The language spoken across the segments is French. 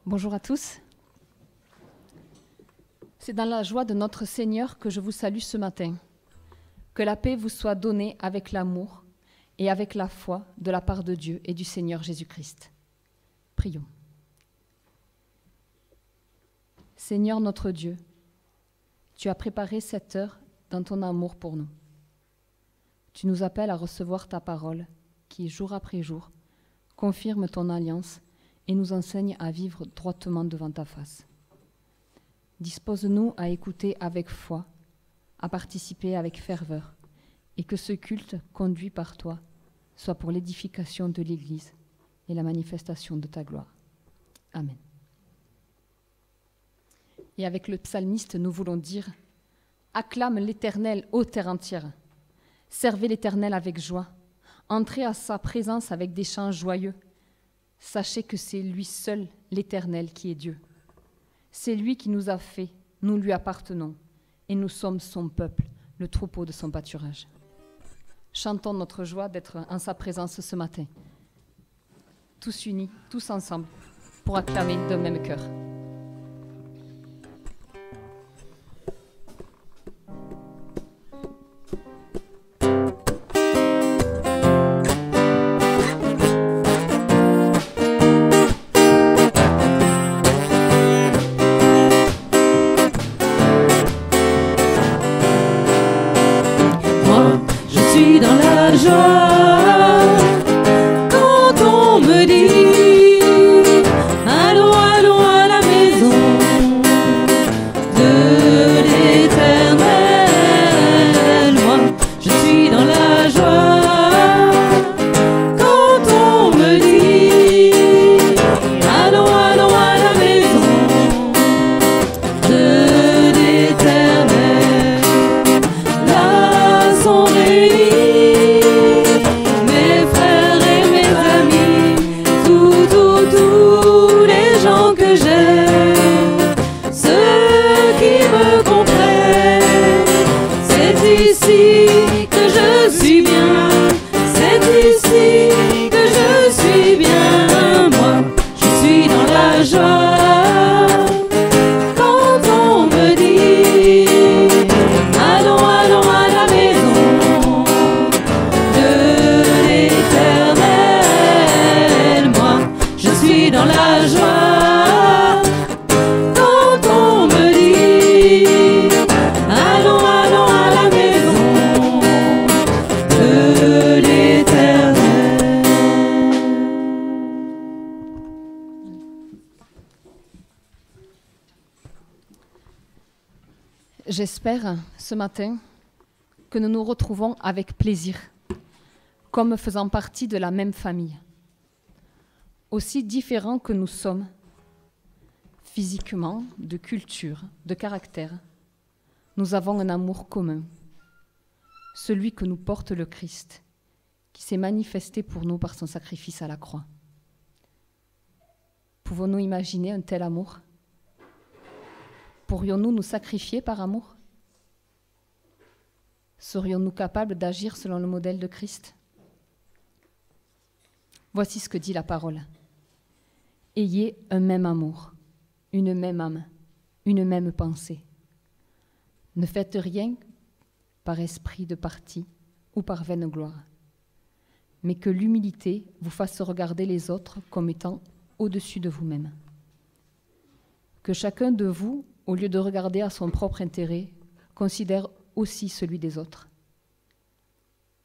Bonjour à tous. C'est dans la joie de notre Seigneur que je vous salue ce matin. Que la paix vous soit donnée avec l'amour et avec la foi de la part de Dieu et du Seigneur Jésus-Christ. Prions. Seigneur notre Dieu, tu as préparé cette heure dans ton amour pour nous. Tu nous appelles à recevoir ta parole qui, jour après jour, confirme ton alliance et nous enseigne à vivre droitement devant ta face. Dispose-nous à écouter avec foi, à participer avec ferveur, et que ce culte conduit par toi soit pour l'édification de l'Église et la manifestation de ta gloire. Amen. Et avec le psalmiste, nous voulons dire « Acclame l'Éternel, ô terre entière, servez l'Éternel avec joie, entrez à sa présence avec des chants joyeux. Sachez que c'est lui seul, l'Éternel, qui est Dieu. C'est lui qui nous a fait, nous lui appartenons, et nous sommes son peuple, le troupeau de son pâturage. » Chantons notre joie d'être en sa présence ce matin, tous unis, tous ensemble, pour acclamer d'un même cœur. J'espère ce matin que nous nous retrouvons avec plaisir, comme faisant partie de la même famille. Aussi différents que nous sommes, physiquement, de culture, de caractère, nous avons un amour commun, celui que nous porte le Christ, qui s'est manifesté pour nous par son sacrifice à la croix. Pouvons-nous imaginer un tel amour ? Pourrions-nous nous sacrifier par amour ? Serions-nous capables d'agir selon le modèle de Christ ? Voici ce que dit la parole. Ayez un même amour, une même âme, une même pensée. Ne faites rien par esprit de parti ou par vaine gloire, mais que l'humilité vous fasse regarder les autres comme étant au-dessus de vous-même. Que chacun de vous, au lieu de regarder à son propre intérêt, considère aussi celui des autres.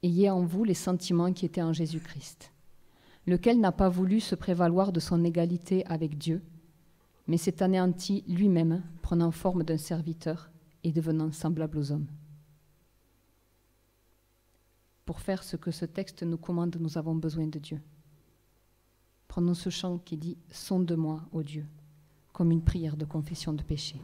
Ayez en vous les sentiments qui étaient en Jésus-Christ, lequel n'a pas voulu se prévaloir de son égalité avec Dieu, mais s'est anéanti lui-même, prenant forme d'un serviteur et devenant semblable aux hommes. Pour faire ce que ce texte nous commande, nous avons besoin de Dieu. Prenons ce chant qui dit « Sonde-moi, ô Dieu », comme une prière de confession de péché.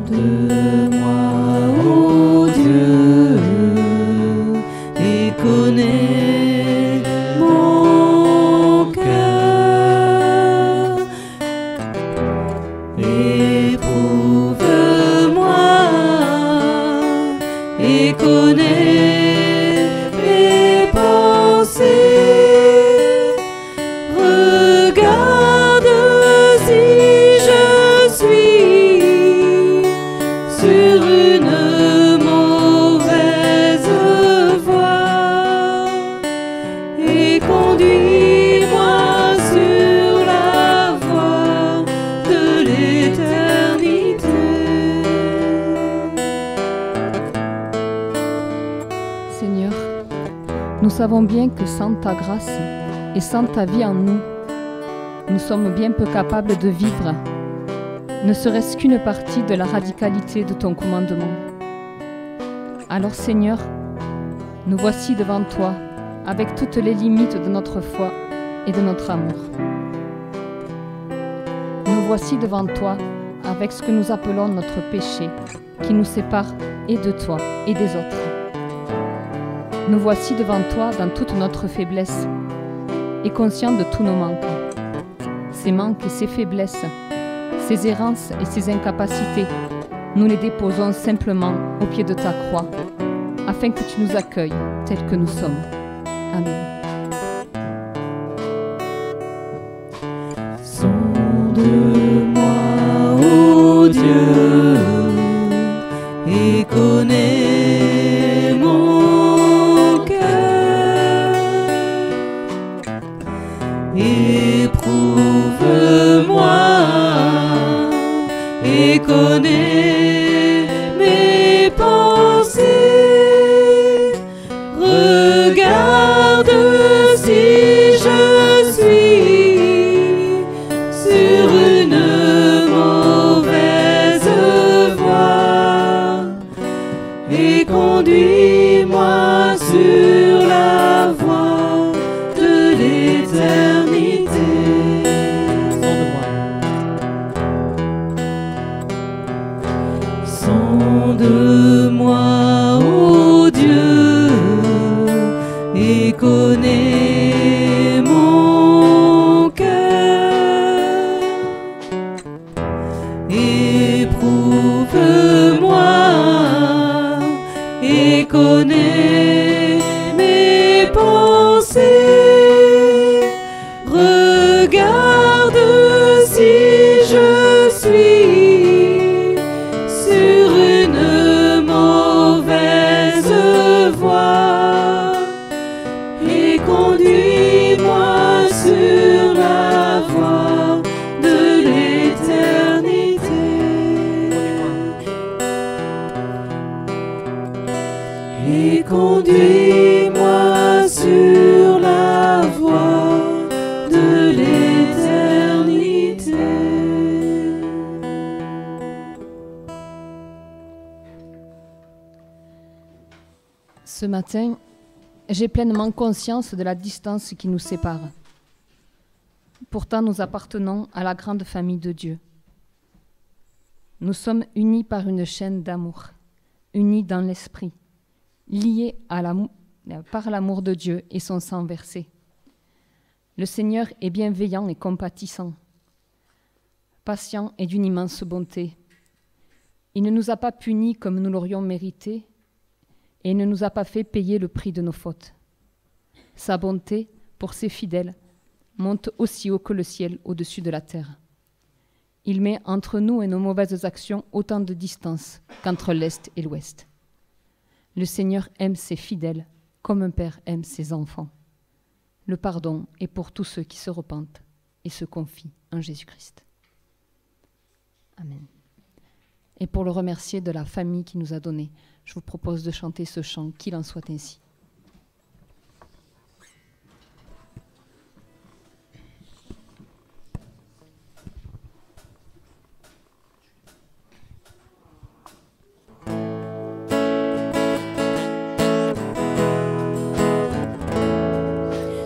Sonde-moi, ô Dieu, et connais mon cœur. savons bien que sans ta grâce et sans ta vie en nous, nous sommes bien peu capables de vivre, ne serait-ce qu'une partie de la radicalité de ton commandement. Alors Seigneur, nous voici devant toi, avec toutes les limites de notre foi et de notre amour. Nous voici devant toi, avec ce que nous appelons notre péché, qui nous sépare et de toi et des autres. Nous voici devant toi dans toute notre faiblesse et conscients de tous nos manques. Ces manques et ces faiblesses, ces errances et ces incapacités, nous les déposons simplement au pied de ta croix, afin que tu nous accueilles tels que nous sommes. Amen. Sonde-moi, ô Dieu, et connais mon cœur. Éprouve-moi et connais mes pensées. Regarde si je suis sur une mauvaise voie et conduis-moi sur la voie de l'éternité. Sonde-moi, ô Dieu, et connais mon cœur. Éprouve-moi et connais mes pensées. Regarde si je suis sur une mauvaise voie et conduis-moi sur la voie de l'éternité. Et conduis-moi sur la voie de l'éternité. Ce matin, j'ai pleinement conscience de la distance qui nous sépare. Pourtant, nous appartenons à la grande famille de Dieu. Nous sommes unis par une chaîne d'amour, unis dans l'esprit, liés par l'amour de Dieu et son sang versé. Le Seigneur est bienveillant et compatissant, patient et d'une immense bonté. Il ne nous a pas punis comme nous l'aurions mérité et ne nous a pas fait payer le prix de nos fautes. Sa bonté, pour ses fidèles, monte aussi haut que le ciel au-dessus de la terre. Il met entre nous et nos mauvaises actions autant de distance qu'entre l'Est et l'Ouest. Le Seigneur aime ses fidèles comme un père aime ses enfants. Le pardon est pour tous ceux qui se repentent et se confient en Jésus-Christ. Amen. Et pour le remercier de la famille qui nous a donné, je vous propose de chanter ce chant, qu'il en soit ainsi.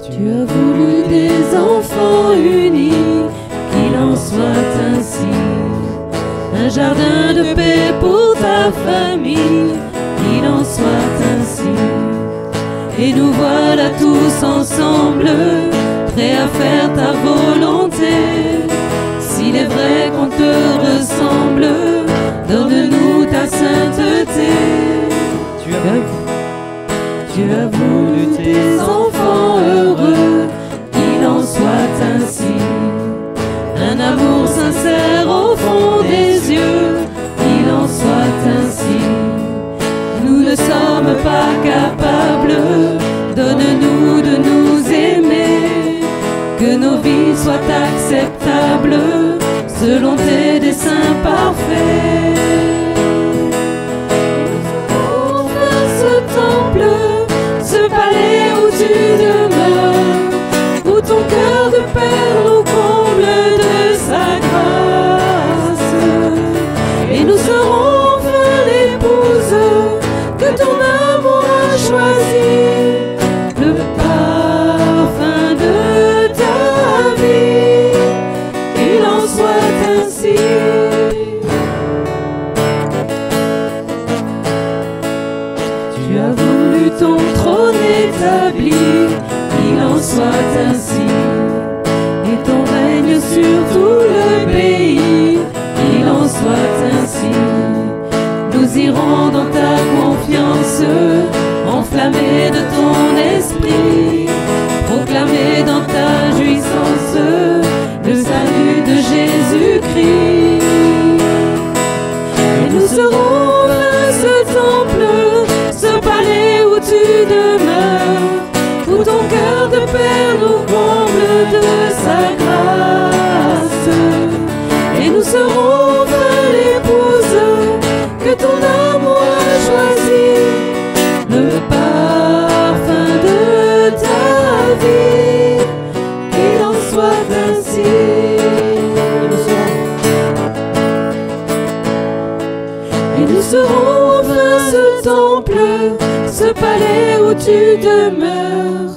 Tu as voulu des enfants unis, qu'il en soit ainsi. Un jardin de paix pour ta famille, qu'il en soit ainsi. Et nous voilà tous ensemble, prêts à faire ta volonté. S'il est vrai qu'on te ressemble, donne-nous ta sainteté. Tu as voulu tes enfants heureux, qu'il en soit ainsi. Un amour sincère au fond des yeux, qu'il en soit ainsi. Nous ne sommes pas capables, donne-nous de nous aimer. Que nos vies soient acceptables, selon tes desseins parfaits. Ce temple, ce palais où tu sa grâce. Et nous serons l'épouse que ton amour a choisie, le parfum de ta vie, qu'il en soit ainsi. Et nous serons enfin ce temple, ce palais où tu demeures,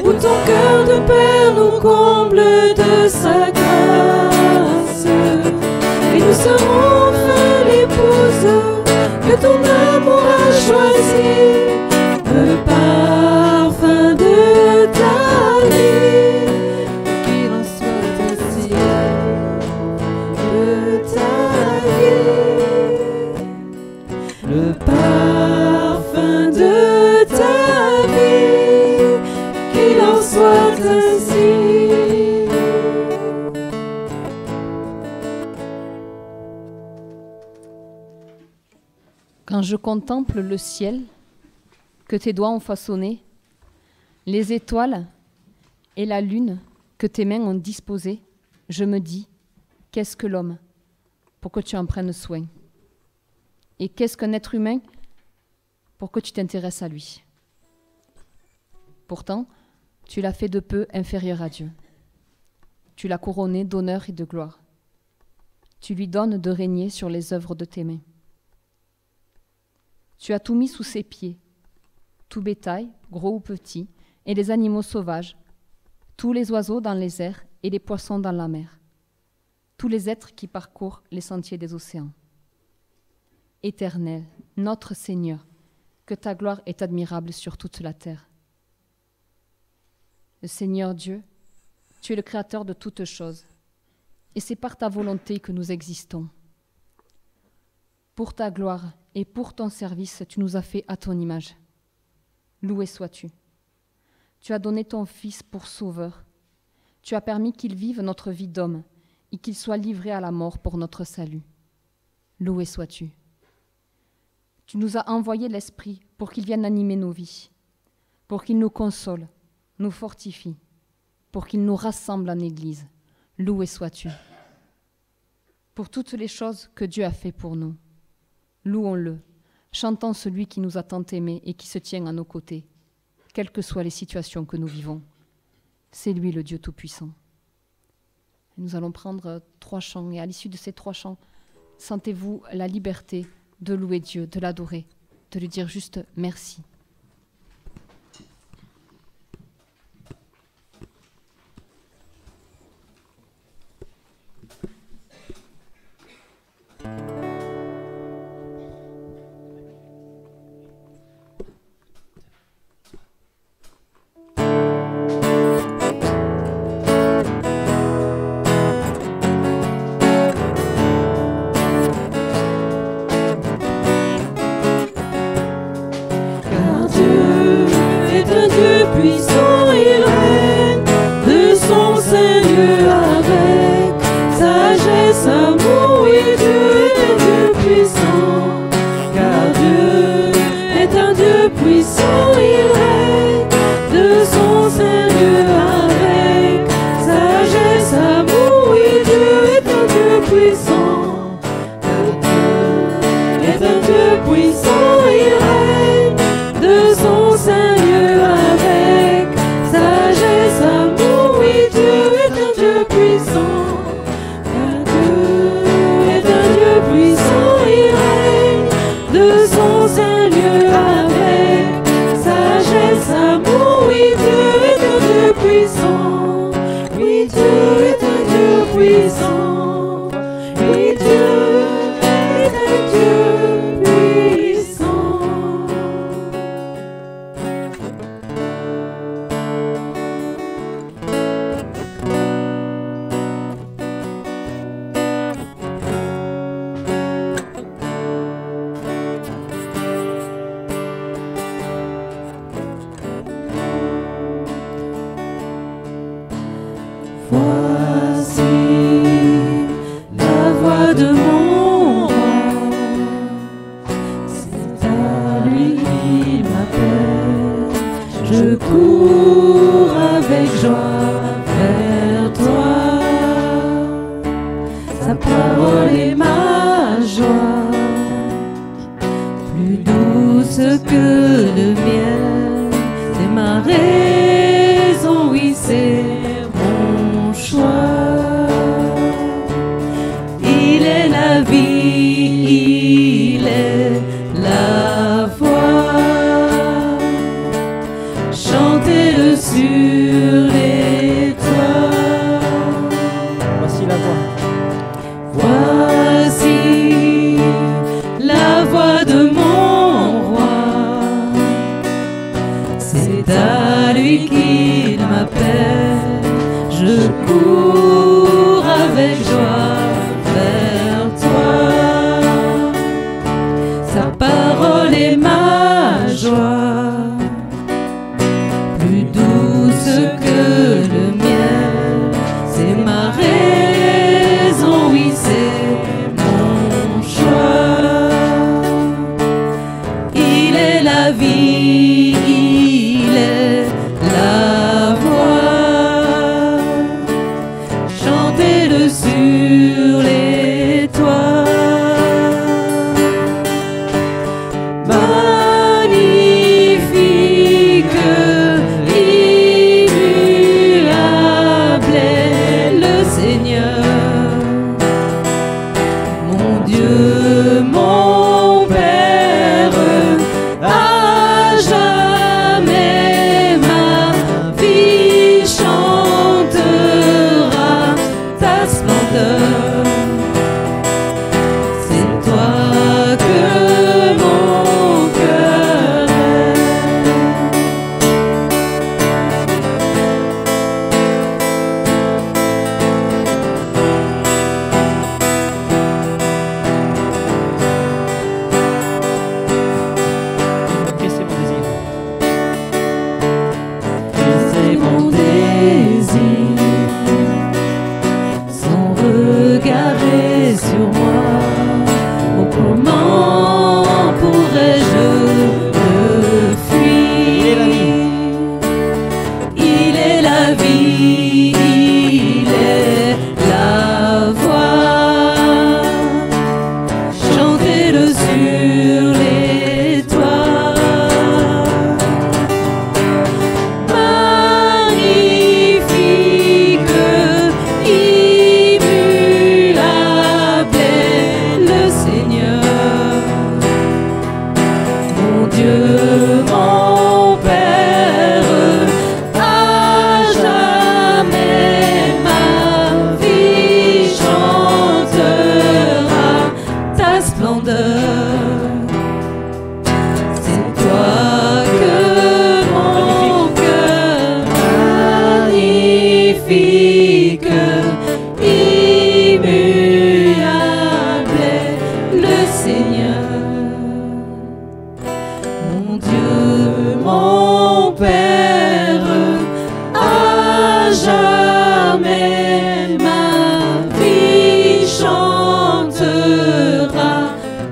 où ton cœur de père nous comble de sa grâce. Et nous serons enfin l'épouse que ton amour a choisi, le parfum de ta vie, qu'il en soit ainsi de ta vie, le parfum de ta vie, qu'il en soit ainsi. Quand je contemple le ciel que tes doigts ont façonné, les étoiles et la lune que tes mains ont disposées, je me dis, qu'est-ce que l'homme pour que tu en prennes soin? Et qu'est-ce qu'un être humain pour que tu t'intéresses à lui? Pourtant, tu l'as fait de peu inférieur à Dieu. Tu l'as couronné d'honneur et de gloire. Tu lui donnes de régner sur les œuvres de tes mains. Tu as tout mis sous ses pieds, tout bétail, gros ou petit, et les animaux sauvages, tous les oiseaux dans les airs et les poissons dans la mer, tous les êtres qui parcourent les sentiers des océans. Éternel, notre Seigneur, que ta gloire est admirable sur toute la terre. Le Seigneur Dieu, tu es le Créateur de toutes choses, et c'est par ta volonté que nous existons. Pour ta gloire et pour ton service, tu nous as fait à ton image. Loué sois-tu. Tu as donné ton Fils pour sauveur. Tu as permis qu'il vive notre vie d'homme et qu'il soit livré à la mort pour notre salut. Loué sois-tu. Tu nous as envoyé l'Esprit pour qu'il vienne animer nos vies, pour qu'il nous console, nous fortifie, pour qu'il nous rassemble en Église. Loué sois-tu. Pour toutes les choses que Dieu a fait pour nous, louons-le, chantons celui qui nous a tant aimés et qui se tient à nos côtés, quelles que soient les situations que nous vivons. C'est lui le Dieu Tout-Puissant. Nous allons prendre 3 chants, et à l'issue de ces 3 chants, sentez-vous la liberté de louer Dieu, de l'adorer, de lui dire juste merci. Puissant, il règne de son Seigneur avec sagesse, amour, et Dieu est un Dieu puissant. Car Dieu est un Dieu puissant, il règne de son Seigneur avec sagesse, amour, et Dieu est un Dieu puissant. Car Dieu est un Dieu puissant, il règne de son Seigneur avec sagesse, amour, oui, Dieu est un Dieu puissant. Car Dieu est un Dieu puissant, il règne de son Seigneur avec sagesse, amour, oui, Dieu est un Dieu puissant. Oui, Dieu est un Dieu puissant. Oui, Dieu est un Dieu puissant. Voici la voix de mon roi, c'est à lui qu'il m'appelle. Je cours avec joie vers toi. cours avec joie vers toi. Sa parole est ma joie, plus douce que le miel. C'est ma raison, oui, c'est mon choix. Il est la vie, il est la voix. Chantez-le sur les toits. Magnifique, immuable est le Seigneur, mon Dieu, mon Père. À jamais ma vie chantera ta splendeur. C'est toi que mon cœur Et c'est mon désir. c'est mon désir. Son regard est sur moi. Oh, comment pourrais-je le fuir? Il est la vie, il est la voix. Chantez-le sur les toits. Magnifique, immuable est le Seigneur, mon Dieu, mon Père. À jamais ma vie chantera ta splendeur. C'est toi que mon cœur magnifique, immuable est le Seigneur, mon Dieu, mon Père. À jamais ma vie chantera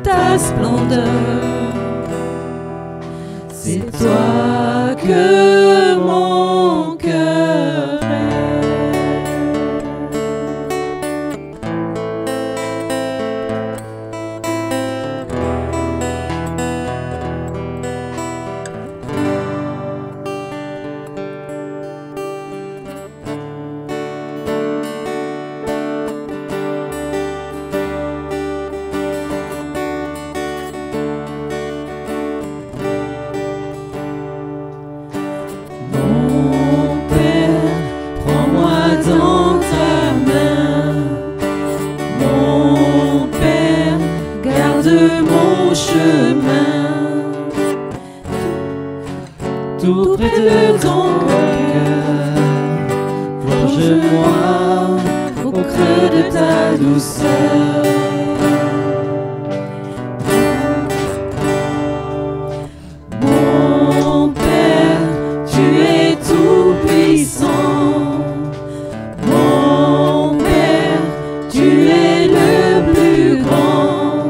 ta splendeur. C'est toi que mon cœur Mon Père, prends-moi dans ta main. Mon Père, garde mon chemin. Tout près de ton cœur, plonge-moi au creux de ta douceur. Mon Père, tu es tout puissant. Mon Père, tu es le plus grand.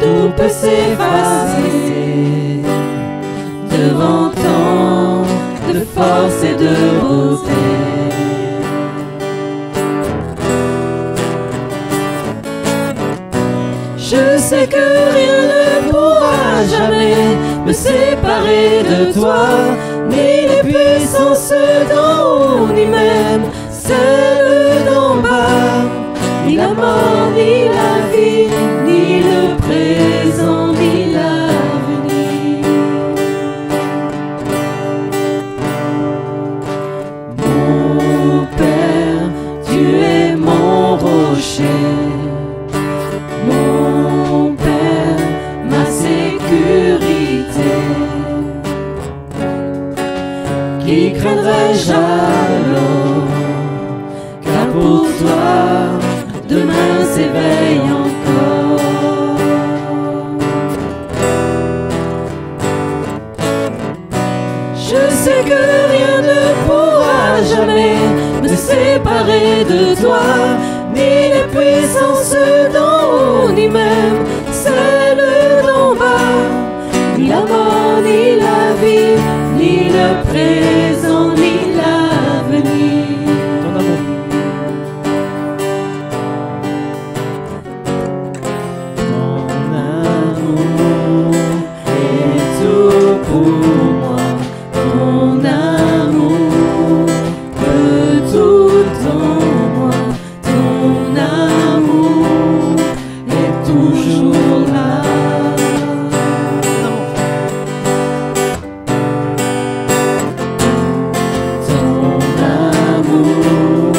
Tout peut s'effacer devant tant de force et de beauté. Je sais que rien ne pourra jamais me séparer de toi, ni les puissances d'en haut, ni même celles d'en bas, ni la mort, ni la vie, ni le présent, ni l'avenir. Mon Père, tu es mon rocher. Mon Père, ma sécurité, qui craindrait jamais jamais me séparer de toi, ni les puissances d'en haut, ni même celles d'en bas, ni la mort, ni la vie, ni le présent, ni l'avenir. Ton amour. Ton amour est tout pour moi. Ton amour peut tout en moi. Ton amour est toujours là. Ton amour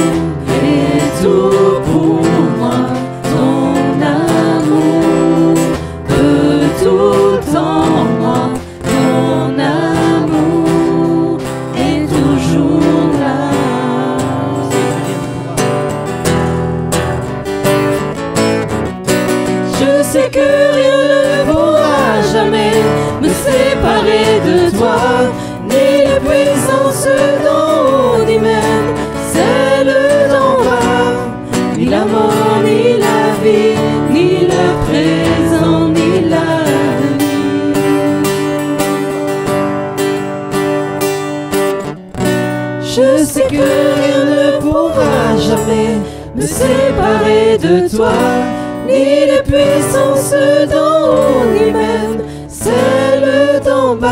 est tout pour moi. Ton amour peut tout en moi. Ton amour est toujours là. Je sais que rien ne pourra jamais me séparer de toi, ni les puissances d'en haut, ni même celles d'en bas, ni la mort, ni la vie, ni le présent, ni l'avenir. Je sais que rien ne pourra jamais me séparer de toi, ni les puissances d'en haut, ni même celles d'en bas,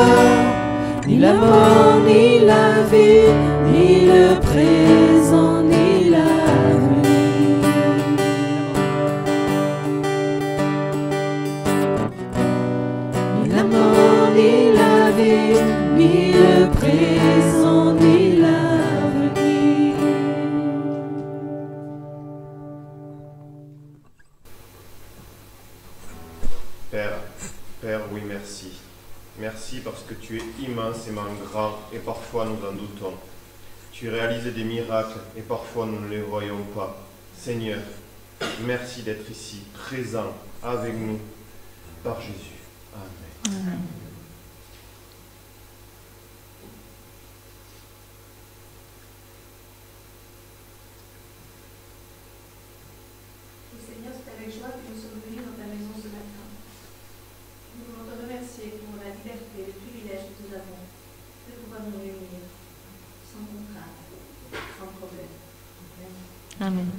ni la mort, ni la vie, ni le présent, ni l'avenir. Ni la mort, ni la vie, ni le présent, ni l'avenir. Père, oui, merci. Merci parce que tu es immensément grand et parfois nous en doutons. Tu réalises des miracles et parfois nous ne les voyons pas. Seigneur, merci d'être ici, présent avec nous, par Jésus. Amen. Amen. Et Seigneur, c'est avec joie que nous sommes venus dans ta maison ce matin. Nous voulons te remercier pour la liberté et le privilège que nous avons de pouvoir nous réunir sans contrainte, sans problème. Amen.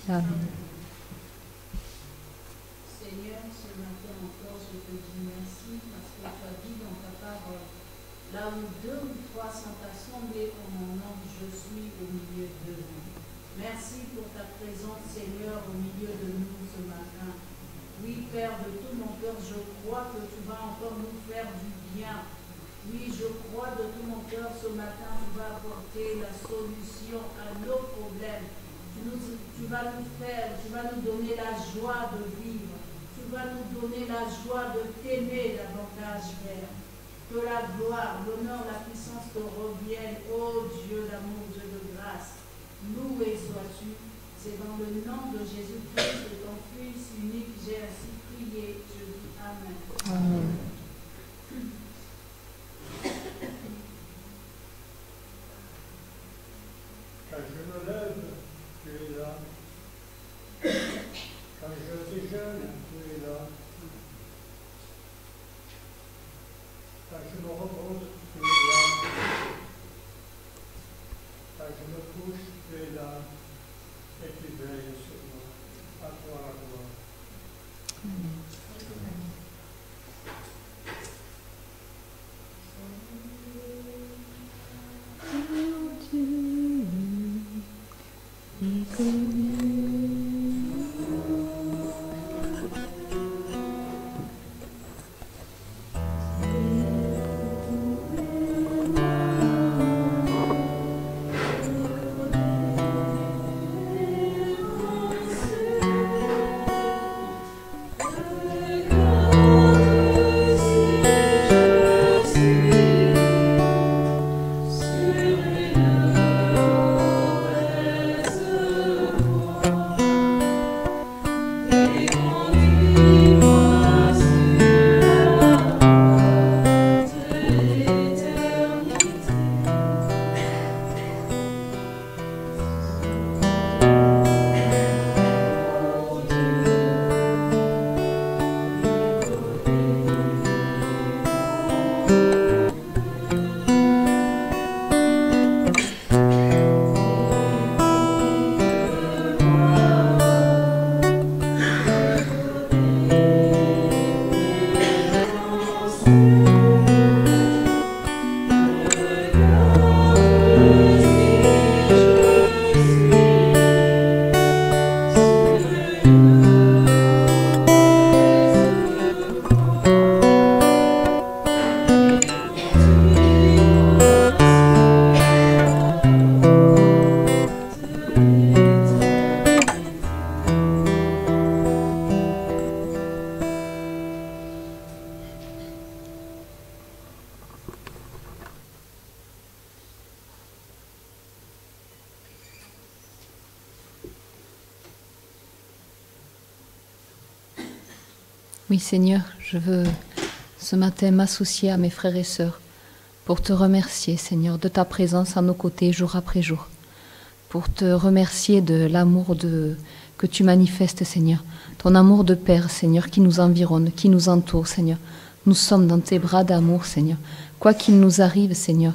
Amen. Seigneur, ce matin encore, je te dis merci parce que tu as dit dans ta parole, là où 2 ou 3 sont assemblés en mon nom, je suis au milieu d'eux. Merci pour ta présence, Seigneur, au milieu de nous ce matin. Oui, Père, de tout mon cœur, je crois que tu vas encore nous faire du bien. Oui, je crois de tout mon cœur, ce matin, tu vas apporter la solution à nos problèmes. Tu vas nous faire, tu vas nous donner la joie de vivre. Tu vas nous donner la joie de t'aimer davantage, Père. Que la gloire, l'honneur, la puissance te reviennent, ô Dieu d'amour, Dieu de grâce. Loué sois-tu. C'est dans le nom de Jésus-Christ, de ton Fils unique, j'ai ainsi prié. Je dis Amen. Amen. Quand je me lève, tu es là. Quand je déjeune, tu es là. Quand je me repose, tu es là. Quand je me couche, tu es là. Et tu veilles sur moi. À toi la gloire. Oui, Seigneur, je veux ce matin m'associer à mes frères et sœurs pour te remercier, Seigneur, de ta présence à nos côtés jour après jour, pour te remercier de l'amour que tu manifestes, Seigneur, ton amour de Père, Seigneur, qui nous environne, qui nous entoure, Seigneur. Nous sommes dans tes bras d'amour, Seigneur. Quoi qu'il nous arrive, Seigneur,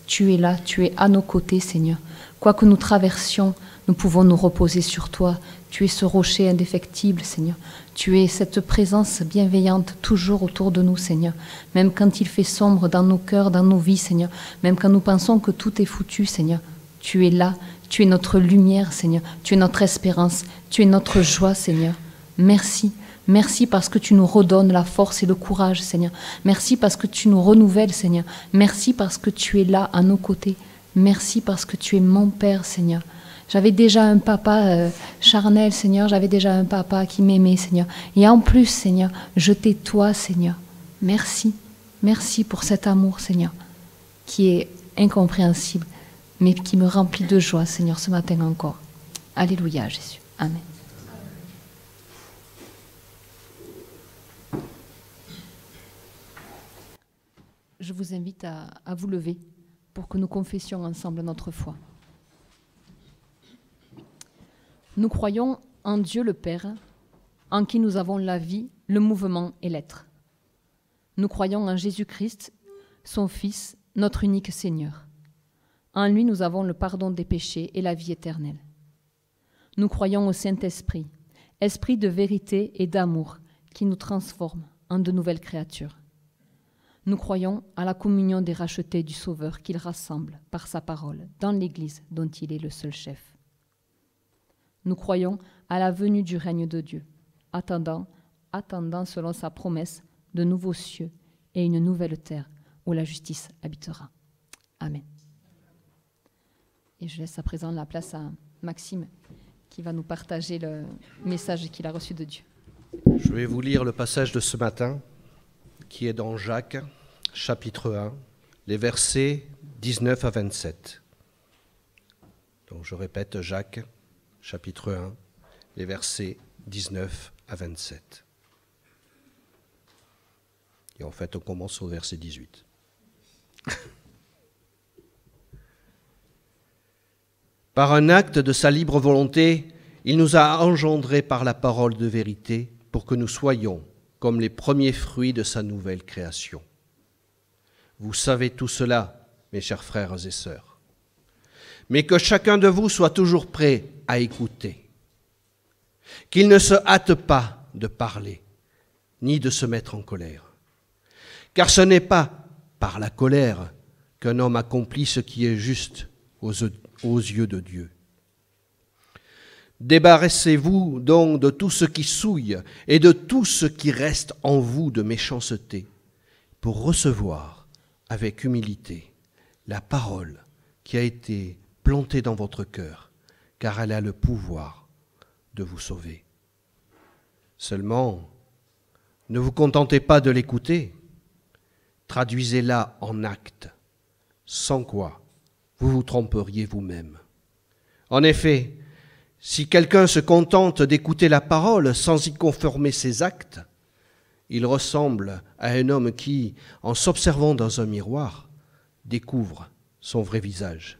tu es là, tu es à nos côtés, Seigneur. Quoi que nous traversions, nous pouvons nous reposer sur toi. Tu es ce rocher indéfectible, Seigneur. Tu es cette présence bienveillante toujours autour de nous, Seigneur. Même quand il fait sombre dans nos cœurs, dans nos vies, Seigneur. Même quand nous pensons que tout est foutu, Seigneur. Tu es là. Tu es notre lumière, Seigneur. Tu es notre espérance. Tu es notre joie, Seigneur. Merci. Merci parce que tu nous redonnes la force et le courage, Seigneur. Merci parce que tu nous renouvelles, Seigneur. Merci parce que tu es là à nos côtés. Merci parce que tu es mon Père, Seigneur. J'avais déjà un papa charnel, Seigneur. J'avais déjà un papa qui m'aimait, Seigneur. Et en plus, Seigneur, je t'ai toi, Seigneur. Merci. Merci pour cet amour, Seigneur, qui est incompréhensible, mais qui me remplit de joie, Seigneur, ce matin encore. Alléluia, Jésus. Amen. Je vous invite à vous lever pour que nous confessions ensemble notre foi. Nous croyons en Dieu le Père, en qui nous avons la vie, le mouvement et l'être. Nous croyons en Jésus-Christ, son Fils, notre unique Seigneur. En lui, nous avons le pardon des péchés et la vie éternelle. Nous croyons au Saint-Esprit, esprit de vérité et d'amour, qui nous transforme en de nouvelles créatures. Nous croyons à la communion des rachetés du Sauveur qu'il rassemble par sa parole dans l'Église dont il est le seul chef. Nous croyons à la venue du règne de Dieu, attendant selon sa promesse de nouveaux cieux et une nouvelle terre où la justice habitera. Amen. Et je laisse à présent la place à Maxime qui va nous partager le message qu'il a reçu de Dieu. Je vais vous lire le passage de ce matin qui est dans Jacques, chapitre 1, les versets 19 à 27. Donc je répète, Jacques, chapitre 1, les versets 19 à 27. Et en fait, on commence au verset 18. Par un acte de sa libre volonté, il nous a engendrés par la parole de vérité pour que nous soyons comme les premiers fruits de sa nouvelle création. Vous savez tout cela, mes chers frères et sœurs. Mais que chacun de vous soit toujours prêt à écouter, qu'il ne se hâte pas de parler, ni de se mettre en colère. Car ce n'est pas par la colère qu'un homme accomplit ce qui est juste aux yeux de Dieu. Débarrassez-vous donc de tout ce qui souille et de tout ce qui reste en vous de méchanceté, pour recevoir avec humilité la parole qui a été plantée dans votre cœur, car elle a le pouvoir de vous sauver. Seulement, ne vous contentez pas de l'écouter, traduisez-la en actes, sans quoi vous vous tromperiez vous-même. En effet, si quelqu'un se contente d'écouter la parole sans y conformer ses actes, il ressemble à un homme qui, en s'observant dans un miroir, découvre son vrai visage.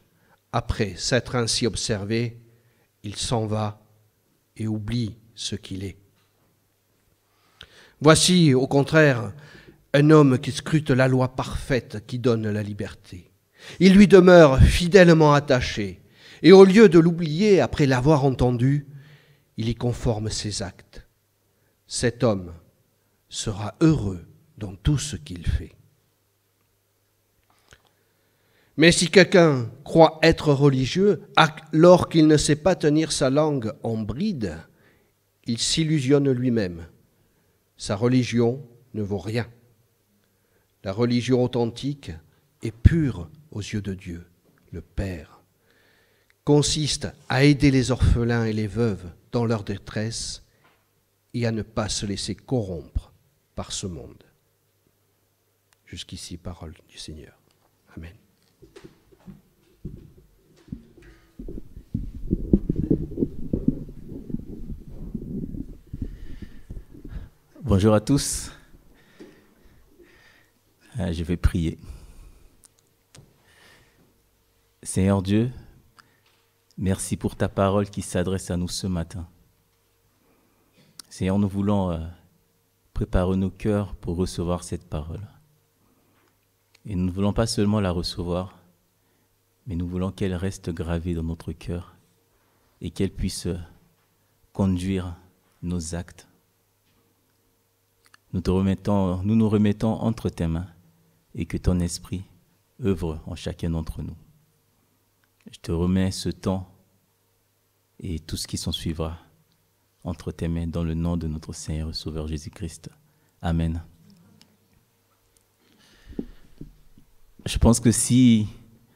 Après s'être ainsi observé, il s'en va et oublie ce qu'il est. Voici, au contraire, un homme qui scrute la loi parfaite qui donne la liberté. Il lui demeure fidèlement attaché, et au lieu de l'oublier après l'avoir entendu, il y conforme ses actes. Cet homme sera heureux dans tout ce qu'il fait. Mais si quelqu'un croit être religieux, alors qu'il ne sait pas tenir sa langue en bride, il s'illusionne lui-même. Sa religion ne vaut rien. La religion authentique et pure aux yeux de Dieu, le Père, consiste à aider les orphelins et les veuves dans leur détresse et à ne pas se laisser corrompre par ce monde. Jusqu'ici, parole du Seigneur. Amen. Bonjour à tous. Je vais prier. Seigneur Dieu, merci pour ta parole qui s'adresse à nous ce matin. Seigneur, nous voulons préparer nos cœurs pour recevoir cette parole. Et nous ne voulons pas seulement la recevoir, mais nous voulons qu'elle reste gravée dans notre cœur et qu'elle puisse conduire nos actes. Nous nous remettons entre tes mains et que ton esprit œuvre en chacun d'entre nous. Je te remets ce temps et tout ce qui s'en suivra entre tes mains dans le nom de notre Seigneur et Sauveur Jésus-Christ. Amen. Je pense que si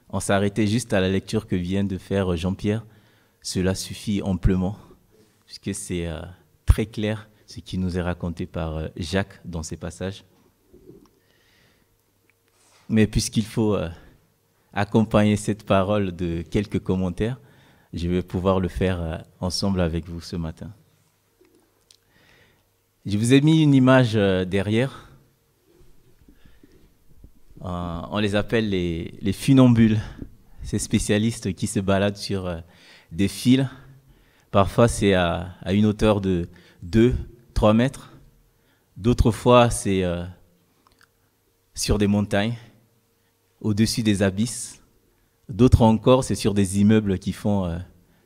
on s'arrêtait juste à la lecture que vient de faire Jean-Pierre, cela suffit amplement, puisque c'est très clair ce qui nous est raconté par Jacques dans ces passages. Mais puisqu'il faut accompagner cette parole de quelques commentaires, je vais pouvoir le faire ensemble avec vous ce matin. Je vous ai mis une image derrière. On les appelle les funambules, ces spécialistes qui se baladent sur des fils. Parfois, c'est à une hauteur de 2-3 mètres. D'autres fois, c'est sur des montagnes, au-dessus des abysses. D'autres encore, c'est sur des immeubles qui font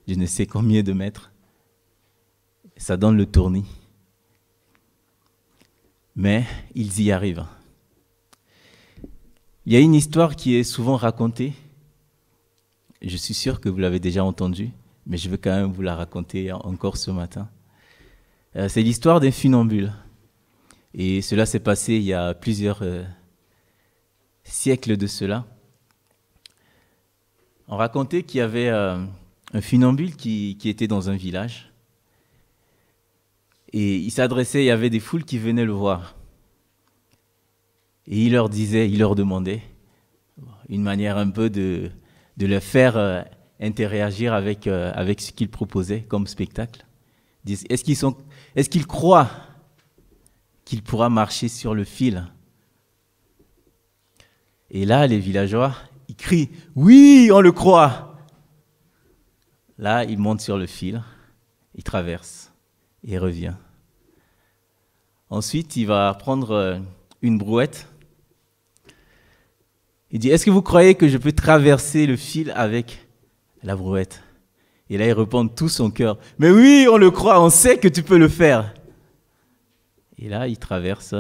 je ne sais combien de mètres. ça donne le tournis. Mais ils y arrivent. Il y a une histoire qui est souvent racontée. Je suis sûr que vous l'avez déjà entendue, mais je veux quand même vous la raconter encore ce matin. C'est l'histoire d'un funambule. Et cela s'est passé il y a plusieurs siècles de cela. On racontait qu'il y avait un funambule qui était dans un village. Et il s'adressait, il y avait des foules qui venaient le voir. Et il leur demandait, une manière un peu de le faire interagir avec ce qu'il proposait comme spectacle. Est-ce qu'ils croient qu'il pourra marcher sur le fil? Et là, les villageois, ils crient « Oui, on le croit !» Là, il monte sur le fil, il traverse et revient. Ensuite, il va prendre une brouette. Il dit « Est-ce que vous croyez que je peux traverser le fil avec la brouette ?» Et là, ils répondent tout son cœur « Mais oui, on le croit, on sait que tu peux le faire !» Et là, il traverse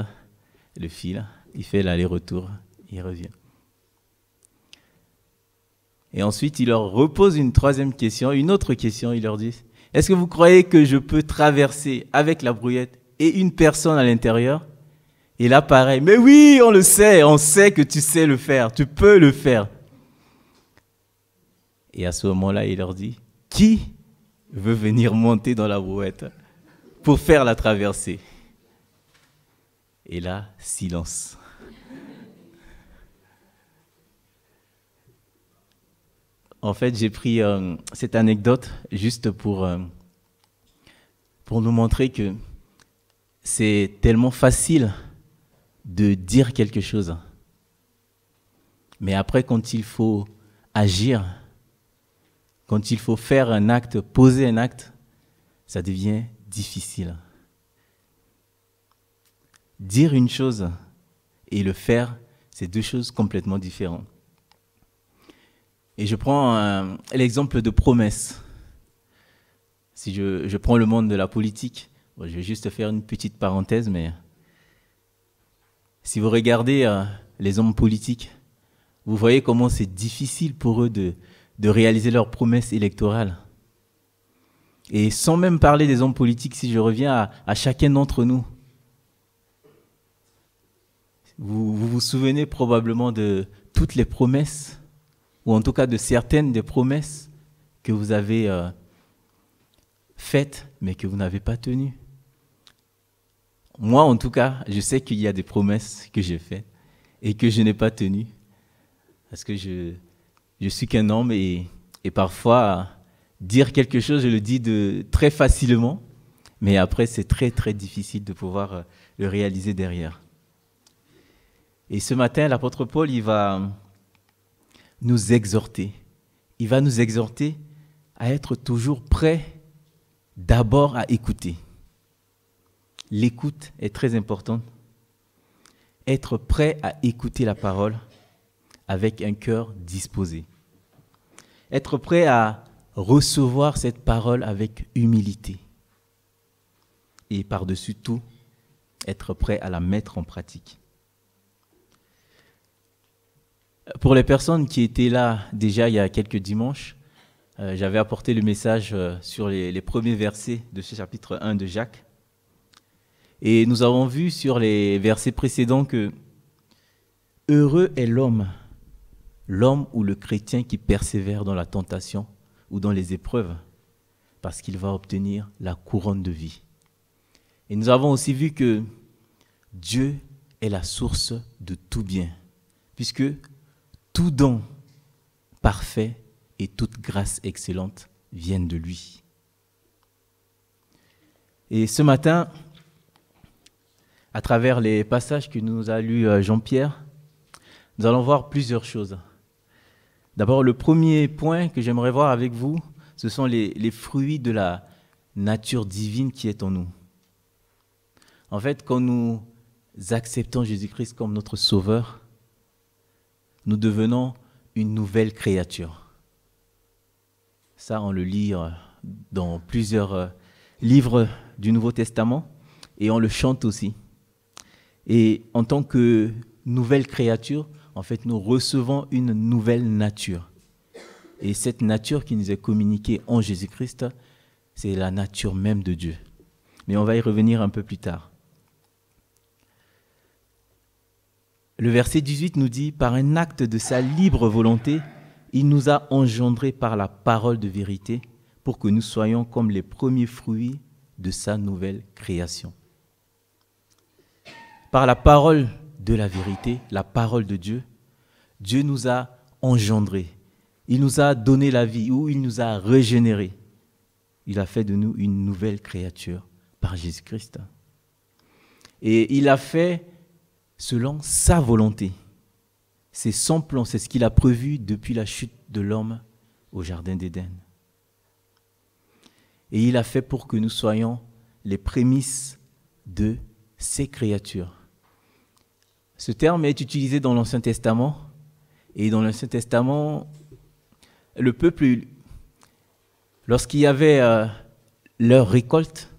le fil, il fait l'aller-retour, il revient. Et ensuite, il leur repose une troisième question, une autre question. Il leur dit, est-ce que vous croyez que je peux traverser avec la brouette et une personne à l'intérieur? Et là, pareil, mais oui, on le sait, on sait que tu sais le faire, tu peux le faire. Et à ce moment-là, il leur dit, qui veut venir monter dans la brouette pour faire la traversée? Et là, silence. En fait, j'ai pris cette anecdote juste pour nous montrer que c'est tellement facile de dire quelque chose. Mais après, quand il faut agir, quand il faut faire un acte, poser un acte, ça devient difficile. Dire une chose et le faire, c'est deux choses complètement différentes. Et je prends l'exemple de promesses. Si je prends le monde de la politique, bon, je vais juste faire une petite parenthèse, mais si vous regardez les hommes politiques, vous voyez comment c'est difficile pour eux de réaliser leurs promesses électorales. Et sans même parler des hommes politiques, si je reviens à chacun d'entre nous, vous vous souvenez probablement de toutes les promesses, ou en tout cas de certaines des promesses que vous avez faites, mais que vous n'avez pas tenues. Moi, en tout cas, je sais qu'il y a des promesses que j'ai faites et que je n'ai pas tenues, parce que je suis qu'un homme et parfois, dire quelque chose, je le dis très facilement, mais après, c'est très, très difficile de pouvoir le réaliser derrière. Et ce matin, l'apôtre Paul, il va nous exhorter. Il va nous exhorter à être toujours prêts d'abord à écouter. L'écoute est très importante. Être prêt à écouter la parole avec un cœur disposé. Être prêt à recevoir cette parole avec humilité. Et par-dessus tout, être prêt à la mettre en pratique. Pour les personnes qui étaient là déjà il y a quelques dimanches, j'avais apporté le message sur les premiers versets de ce chapitre 1 de Jacques. Et nous avons vu sur les versets précédents que heureux est l'homme ou le chrétien qui persévère dans la tentation ou dans les épreuves, parce qu'il va obtenir la couronne de vie. Et nous avons aussi vu que Dieu est la source de tout bien, puisque tout don parfait et toute grâce excellente viennent de lui. Et ce matin, à travers les passages que nous a lus Jean-Pierre, nous allons voir plusieurs choses. D'abord, le premier point que j'aimerais voir avec vous, ce sont les fruits de la nature divine qui est en nous. En fait, quand nous acceptons Jésus-Christ comme notre Sauveur, nous devenons une nouvelle créature. Ça, on le lit dans plusieurs livres du Nouveau Testament et on le chante aussi. Et en tant que nouvelle créature, en fait, nous recevons une nouvelle nature. Et cette nature qui nous est communiquée en Jésus-Christ, c'est la nature même de Dieu. Mais on va y revenir un peu plus tard. Le verset 18 nous dit « Par un acte de sa libre volonté, il nous a engendrés par la parole de vérité pour que nous soyons comme les premiers fruits de sa nouvelle création. » Par la parole de la vérité, la parole de Dieu, Dieu nous a engendrés. Il nous a donné la vie ou il nous a régénérés. Il a fait de nous une nouvelle créature par Jésus-Christ. Et il a fait selon sa volonté. C'est son plan, c'est ce qu'il a prévu depuis la chute de l'homme au Jardin d'Éden. Et il a fait pour que nous soyons les prémices de ses créatures. Ce terme est utilisé dans l'Ancien Testament. Et dans l'Ancien Testament, le peuple, lorsqu'il y avait leur récolte,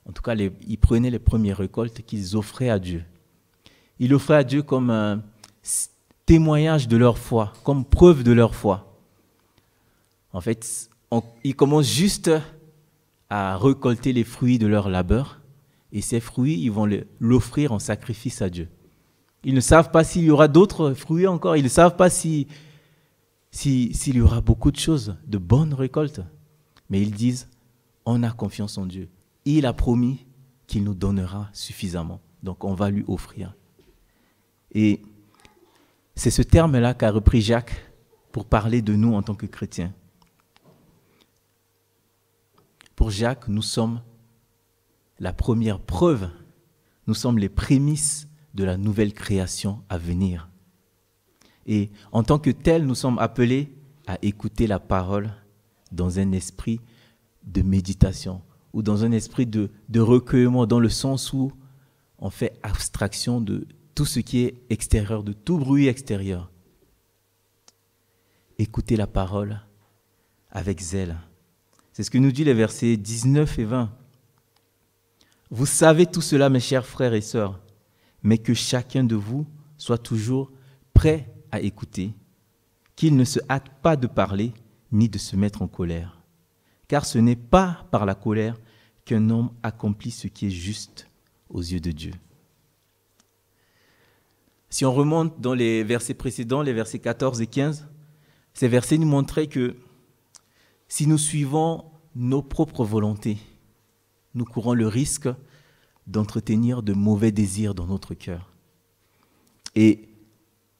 en tout cas, ils prenaient les premières récoltes qu'ils offraient à Dieu. Ils l'offraient à Dieu comme un témoignage de leur foi, comme preuve de leur foi. En fait, ils commencent juste à récolter les fruits de leur labeur, et ces fruits, ils vont l'offrir en sacrifice à Dieu. Ils ne savent pas s'il y aura d'autres fruits encore, ils ne savent pas s'il y aura beaucoup de choses, de bonnes récoltes. Mais ils disent, on a confiance en Dieu. Il a promis qu'il nous donnera suffisamment, donc on va lui offrir. Et c'est ce terme-là qu'a repris Jacques pour parler de nous en tant que chrétiens. Pour Jacques, nous sommes la première preuve, nous sommes les prémices de la nouvelle création à venir. Et en tant que tels, nous sommes appelés à écouter la parole dans un esprit de méditation ou dans un esprit de recueillement, dans le sens où on fait abstraction de tout ce qui est extérieur, de tout bruit extérieur. Écoutez la parole avec zèle. C'est ce que nous dit les versets 19 et 20. Vous savez tout cela, mes chers frères et sœurs, mais que chacun de vous soit toujours prêt à écouter, qu'il ne se hâte pas de parler, ni de se mettre en colère. Car ce n'est pas par la colère qu'un homme accomplit ce qui est juste aux yeux de Dieu. Si on remonte dans les versets précédents, les versets 14 et 15, ces versets nous montraient que si nous suivons nos propres volontés, nous courons le risque d'entretenir de mauvais désirs dans notre cœur. Et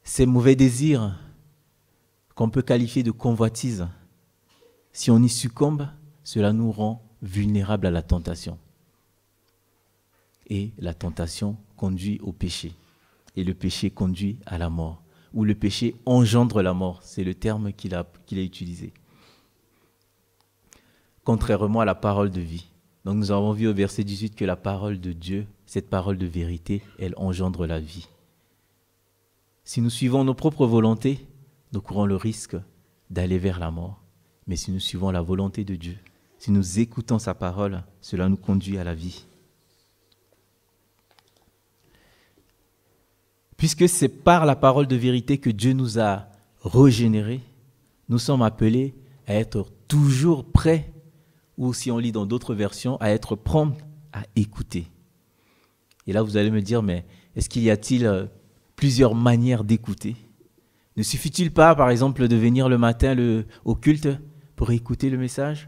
ces mauvais désirs, qu'on peut qualifier de convoitise, si on y succombe, cela nous rend vulnérables à la tentation. Et la tentation conduit au péché. Et le péché conduit à la mort. Ou le péché engendre la mort, c'est le terme qu'il a utilisé. Contrairement à la parole de vie. Donc nous avons vu au verset 18 que la parole de Dieu, cette parole de vérité, elle engendre la vie. Si nous suivons nos propres volontés, nous courons le risque d'aller vers la mort. Mais si nous suivons la volonté de Dieu, si nous écoutons sa parole, cela nous conduit à la vie. Puisque c'est par la parole de vérité que Dieu nous a régénérés, nous sommes appelés à être toujours prêts, ou si on lit dans d'autres versions, à être prompts à écouter. Et là, vous allez me dire, mais est-ce qu'il y a-t-il plusieurs manières d'écouter? Ne suffit-il pas, par exemple, de venir le matin au culte pour écouter le message?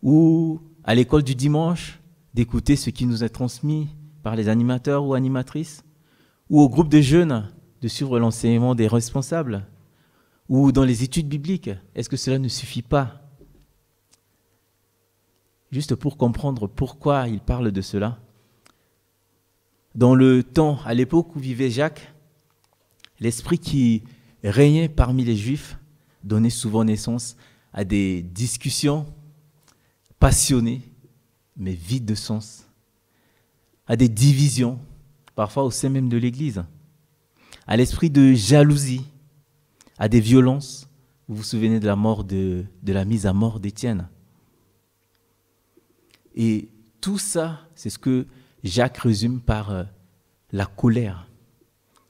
Ou à l'école du dimanche, d'écouter ce qui nous est transmis par les animateurs ou animatrices? Ou au groupe de jeunes, de suivre l'enseignement des responsables? Ou dans les études bibliques? Est-ce que cela ne suffit pas? Juste pour comprendre pourquoi il parle de cela. Dans le temps, à l'époque où vivait Jacques, l'esprit qui régnait parmi les Juifs donnait souvent naissance à des discussions passionnées, mais vides de sens, à des divisions, parfois au sein même de l'Église, à l'esprit de jalousie, à des violences. Vous vous souvenez de la mort de la mise à mort d'Étienne. Et tout ça, c'est ce que Jacques résume par la colère.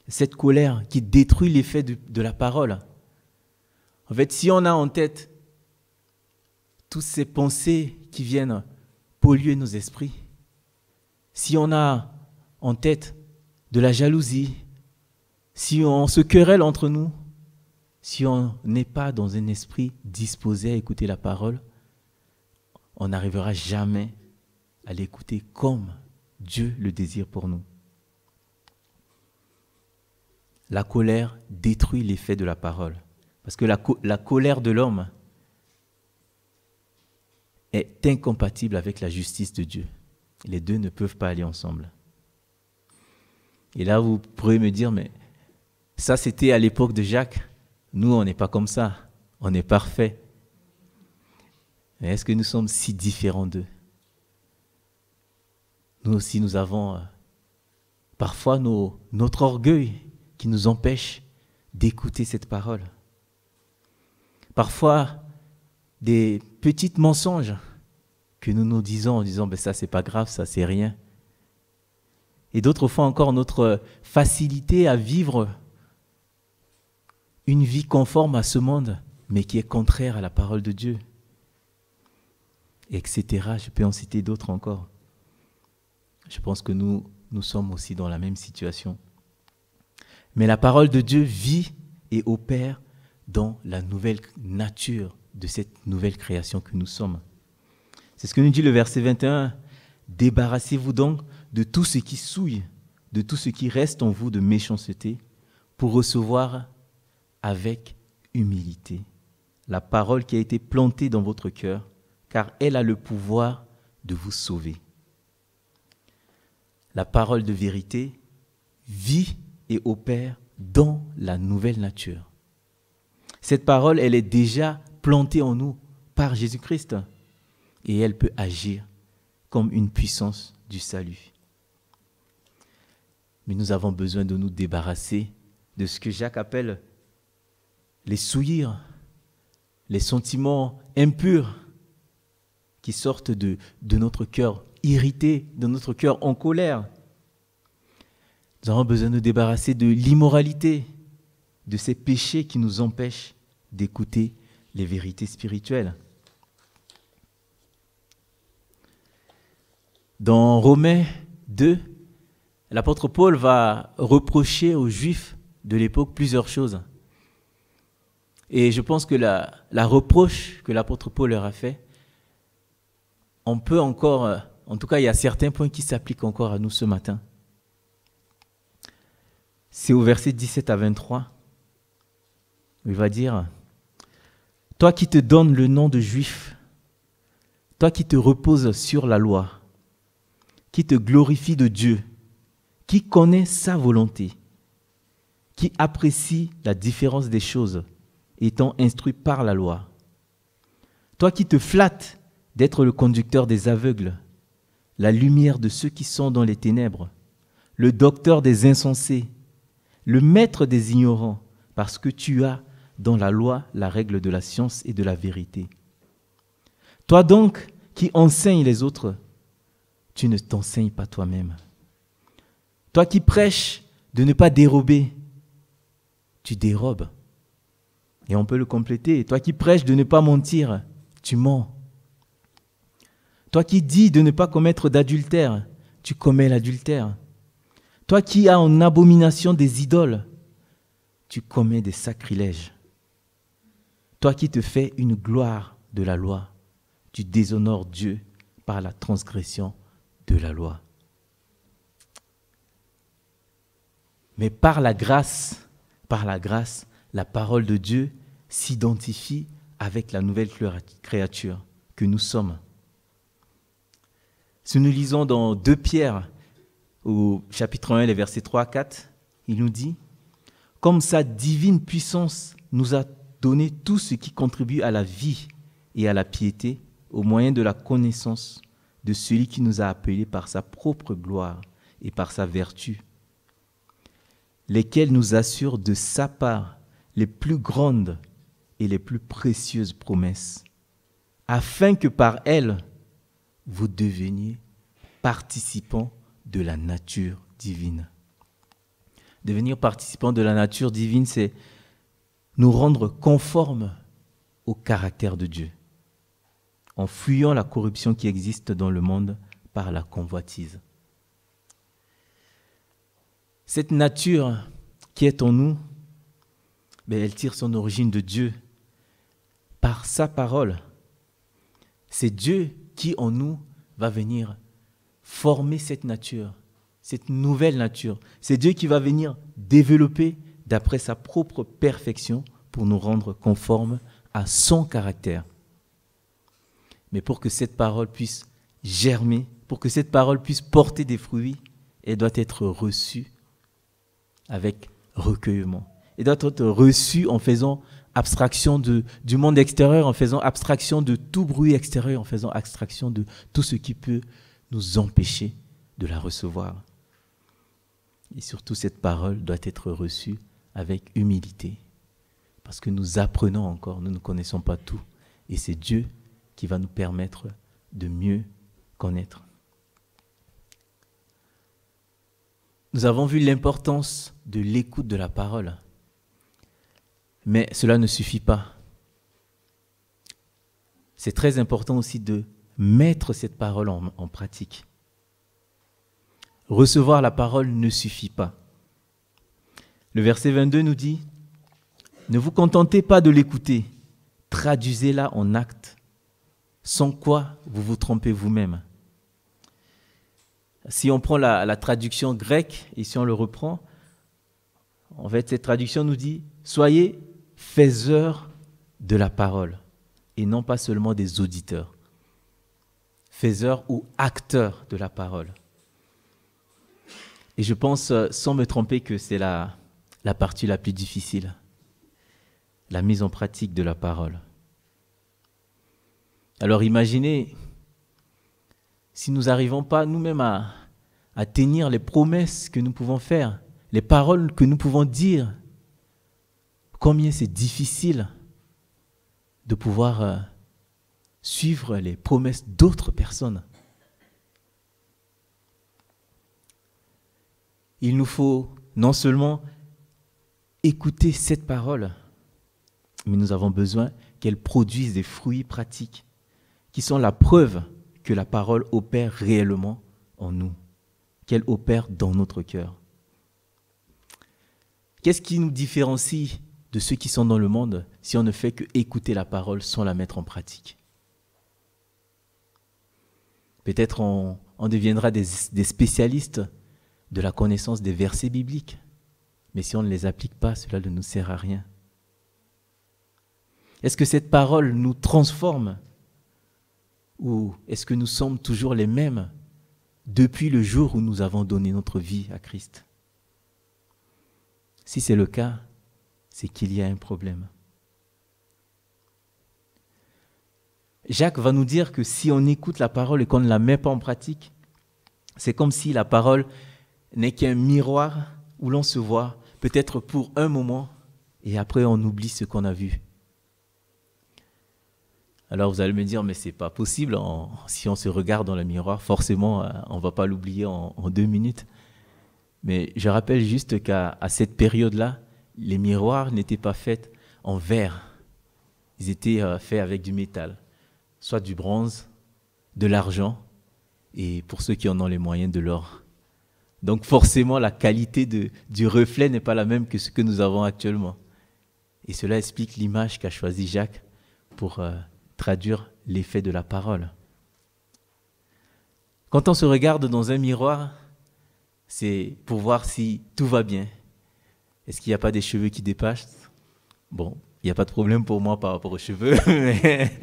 Cette colère qui détruit l'effet de la parole. En fait, si on a en tête toutes ces pensées qui viennent polluer nos esprits, si on a en tête de la jalousie, si on se querelle entre nous, si on n'est pas dans un esprit disposé à écouter la parole, on n'arrivera jamais à l'écouter comme Dieu le désire pour nous. La colère détruit l'effet de la parole. Parce que la colère de l'homme est incompatible avec la justice de Dieu. Les deux ne peuvent pas aller ensemble. Et là, vous pourrez me dire, mais ça, c'était à l'époque de Jacques. Nous, on n'est pas comme ça. On est parfait. Mais est-ce que nous sommes si différents d'eux? Nous aussi, nous avons parfois notre orgueil qui nous empêche d'écouter cette parole. Parfois, des petits mensonges que nous nous disons en disant, ça, c'est pas grave, ça, c'est rien. Et d'autres fois encore, notre facilité à vivre une vie conforme à ce monde, mais qui est contraire à la parole de Dieu, etc. Je peux en citer d'autres encore. Je pense que nous sommes aussi dans la même situation. Mais la parole de Dieu vit et opère dans la nouvelle nature de cette nouvelle création que nous sommes. C'est ce que nous dit le verset 21. « Débarrassez-vous donc de tout ce qui souille, de tout ce qui reste en vous de méchanceté, pour recevoir avec humilité la parole qui a été plantée dans votre cœur, car elle a le pouvoir de vous sauver. » La parole de vérité vit et opère dans la nouvelle nature. Cette parole, elle est déjà plantée en nous par Jésus-Christ et elle peut agir comme une puissance du salut. Mais nous avons besoin de nous débarrasser de ce que Jacques appelle les souillures, les sentiments impurs qui sortent de notre cœur irrité, de notre cœur en colère. Nous avons besoin de nous débarrasser de l'immoralité, de ces péchés qui nous empêchent d'écouter les vérités spirituelles. Dans Romains 2, l'apôtre Paul va reprocher aux Juifs de l'époque plusieurs choses. Et je pense que la reproche que l'apôtre Paul leur a fait, on peut encore, en tout cas il y a certains points qui s'appliquent encore à nous ce matin. C'est au verset 17 à 23, où il va dire « Toi qui te donnes le nom de juif, toi qui te reposes sur la loi, qui te glorifie de Dieu, qui connaît sa volonté, qui apprécie la différence des choses, étant instruit par la loi. Toi qui te flattes d'être le conducteur des aveugles, la lumière de ceux qui sont dans les ténèbres, le docteur des insensés, le maître des ignorants, parce que tu as dans la loi la règle de la science et de la vérité. Toi donc qui enseignes les autres, tu ne t'enseignes pas toi-même. Toi qui prêches de ne pas dérober, tu dérobes. Et on peut le compléter. Toi qui prêches de ne pas mentir, tu mens. Toi qui dis de ne pas commettre d'adultère, tu commets l'adultère. Toi qui as en abomination des idoles, tu commets des sacrilèges. Toi qui te fais une gloire de la loi, tu déshonores Dieu par la transgression de la loi. Mais par la grâce, la parole de Dieu s'identifie avec la nouvelle créature que nous sommes. Si nous lisons dans 2 Pierre, au chapitre 1, les versets 3 à 4, il nous dit « Comme sa divine puissance nous a donné tout ce qui contribue à la vie et à la piété, au moyen de la connaissance de celui qui nous a appelés par sa propre gloire et par sa vertu, lesquels nous assurent de sa part les plus grandes et les plus précieuses promesses, afin que par elles, vous deveniez participants de la nature divine. Devenir participant de la nature divine, c'est nous rendre conformes au caractère de Dieu, en fuyant la corruption qui existe dans le monde par la convoitise. Cette nature qui est en nous, elle tire son origine de Dieu par sa parole. C'est Dieu qui en nous va venir former cette nature, cette nouvelle nature. C'est Dieu qui va venir développer d'après sa propre perfection pour nous rendre conformes à son caractère. Mais pour que cette parole puisse germer, pour que cette parole puisse porter des fruits, elle doit être reçue avec recueillement. Elle doit être reçue en faisant abstraction du monde extérieur, en faisant abstraction de tout bruit extérieur, en faisant abstraction de tout ce qui peut nous empêcher de la recevoir. Et surtout, cette parole doit être reçue avec humilité, parce que nous apprenons encore, nous ne connaissons pas tout, et c'est Dieu qui va nous permettre de mieux connaître. Nous avons vu l'importance de l'écoute de la parole, mais cela ne suffit pas. C'est très important aussi de mettre cette parole en pratique. Recevoir la parole ne suffit pas. Le verset 22 nous dit « Ne vous contentez pas de l'écouter, traduisez-la en actes, sans quoi vous vous trompez vous-même. » Si on prend la traduction grecque, et si on le reprend, en fait, cette traduction nous dit « Soyez faiseurs de la parole » et non pas seulement des auditeurs. Faiseurs ou acteurs de la parole. Et je pense, sans me tromper, que c'est la partie la plus difficile, la mise en pratique de la parole. Alors imaginez, si nous n'arrivons pas nous-mêmes à tenir les promesses que nous pouvons faire, les paroles que nous pouvons dire, combien c'est difficile de pouvoir suivre les promesses d'autres personnes. Il nous faut non seulement écouter cette parole, mais nous avons besoin qu'elle produise des fruits pratiques qui sont la preuve que la parole opère réellement en nous, qu'elle opère dans notre cœur. Qu'est-ce qui nous différencie de ceux qui sont dans le monde si on ne fait que écouter la parole sans la mettre en pratique? Peut-être on deviendra des spécialistes de la connaissance des versets bibliques, mais si on ne les applique pas, cela ne nous sert à rien. Est-ce que cette parole nous transforme ou est-ce que nous sommes toujours les mêmes depuis le jour où nous avons donné notre vie à Christ? Si c'est le cas, c'est qu'il y a un problème. Jacques va nous dire que si on écoute la parole et qu'on ne la met pas en pratique, c'est comme si la parole n'est qu'un miroir où l'on se voit, peut-être pour un moment, et après on oublie ce qu'on a vu. Alors vous allez me dire, mais c'est pas possible, si on se regarde dans le miroir, forcément on ne va pas l'oublier en 2 minutes. Mais je rappelle juste qu'à cette période-là, les miroirs n'étaient pas faits en verre, ils étaient faits avec du métal, soit du bronze, de l'argent, et pour ceux qui en ont les moyens, de l'or. Donc forcément, la qualité du reflet n'est pas la même que ce que nous avons actuellement. Et cela explique l'image qu'a choisi Jacques pour traduire l'effet de la parole. Quand on se regarde dans un miroir, c'est pour voir si tout va bien. Est-ce qu'il n'y a pas des cheveux qui dépassent? Bon, il n'y a pas de problème pour moi par rapport aux cheveux. Mais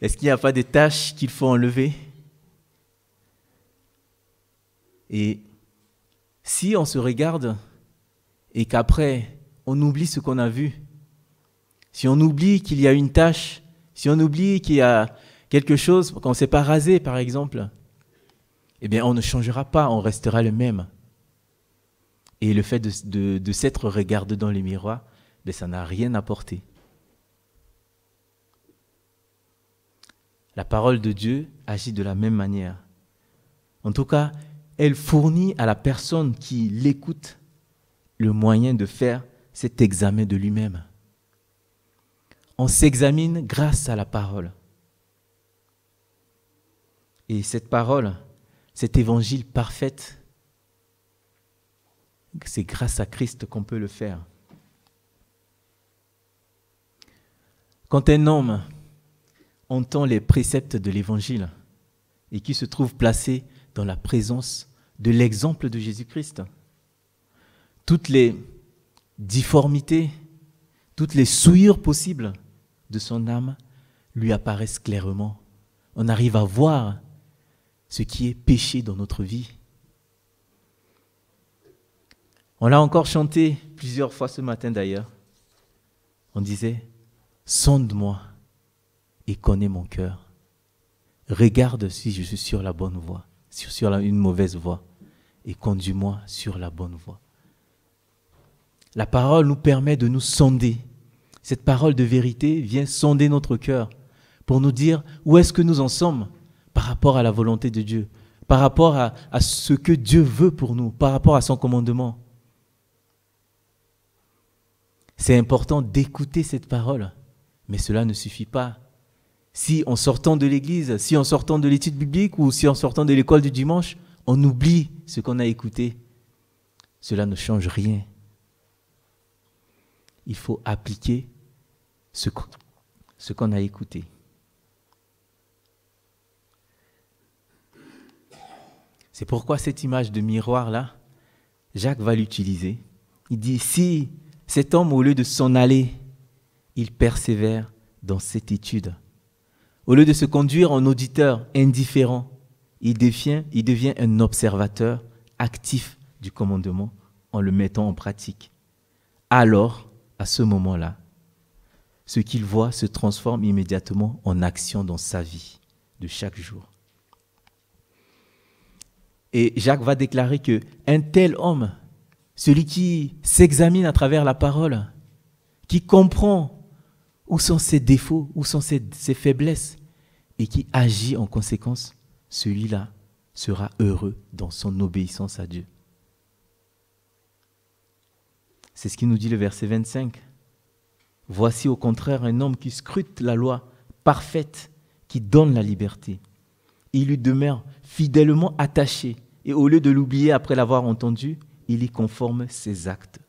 est-ce qu'il n'y a pas des taches qu'il faut enlever? Et si on se regarde et qu'après, on oublie ce qu'on a vu, si on oublie qu'il y a une tache, si on oublie qu'il y a quelque chose, qu'on ne s'est pas rasé par exemple, eh bien on ne changera pas, on restera le même. Et le fait de s'être regardé dans les miroirs, ça n'a rien apporté. La parole de Dieu agit de la même manière. En tout cas, elle fournit à la personne qui l'écoute le moyen de faire cet examen de lui-même. On s'examine grâce à la parole. Et cette parole, cet évangile parfait, c'est grâce à Christ qu'on peut le faire. Quand un homme entend les préceptes de l'évangile et qui se trouve placé dans la présence de l'exemple de Jésus-Christ, toutes les difformités, toutes les souillures possibles de son âme lui apparaissent clairement. On arrive à voir ce qui est péché dans notre vie. On l'a encore chanté plusieurs fois ce matin d'ailleurs. On disait « Sonde-moi et connais mon cœur. Regarde si je suis sur la bonne voie, sur une mauvaise voie, et conduis-moi sur la bonne voie. » La parole nous permet de nous sonder. Cette parole de vérité vient sonder notre cœur pour nous dire où est-ce que nous en sommes par rapport à la volonté de Dieu, par rapport à ce que Dieu veut pour nous, par rapport à son commandement. C'est important d'écouter cette parole, mais cela ne suffit pas. Si en sortant de l'église, si en sortant de l'étude biblique ou si en sortant de l'école du dimanche, on oublie ce qu'on a écouté, cela ne change rien. Il faut appliquer ce qu'on a écouté. C'est pourquoi cette image de miroir-là, Jacques va l'utiliser. Il dit, si cet homme, au lieu de s'en aller, il persévère dans cette étude. Au lieu de se conduire en auditeur indifférent, il devient un observateur actif du commandement en le mettant en pratique. Alors, à ce moment-là, ce qu'il voit se transforme immédiatement en action dans sa vie de chaque jour. Et Jacques va déclarer qu'un tel homme, celui qui s'examine à travers la parole, qui comprend où sont ses défauts, où sont ses faiblesses, et qui agit en conséquence, celui-là sera heureux dans son obéissance à Dieu. C'est ce qui nous dit le verset 25. Voici au contraire un homme qui scrute la loi parfaite, qui donne la liberté. Il lui demeure fidèlement attaché, et au lieu de l'oublier après l'avoir entendu, il y conforme ses actes.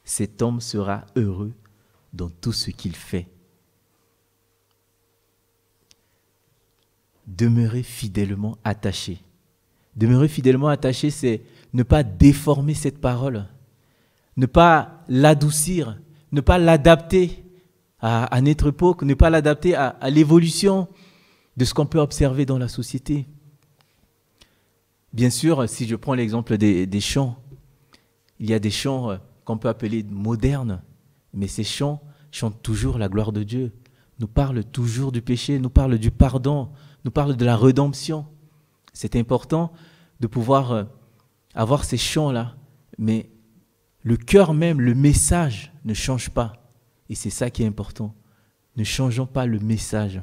Cet homme sera heureux dans tout ce qu'il fait. Demeurer fidèlement attaché. Demeurer fidèlement attaché, c'est ne pas déformer cette parole, ne pas l'adoucir, ne pas l'adapter à notre époque, ne pas l'adapter à l'évolution de ce qu'on peut observer dans la société. Bien sûr, si je prends l'exemple des chants, il y a des chants qu'on peut appeler modernes, mais ces chants chantent toujours la gloire de Dieu, nous parlent toujours du péché, nous parlent du pardon, nous parlent de la rédemption. C'est important de pouvoir avoir ces chants-là, mais le cœur même, le message ne change pas. Et c'est ça qui est important. Ne changeons pas le message.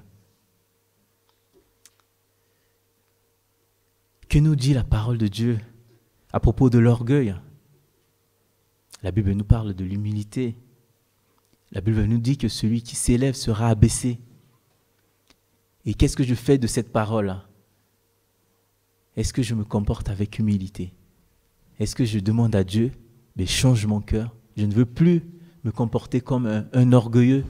Que nous dit la parole de Dieu à propos de l'orgueil? La Bible nous parle de l'humilité. La Bible nous dit que celui qui s'élève sera abaissé. Et qu'est-ce que je fais de cette parole? Est-ce que je me comporte avec humilité? Est-ce que je demande à Dieu, mais change mon cœur? Je ne veux plus me comporter comme un orgueilleux,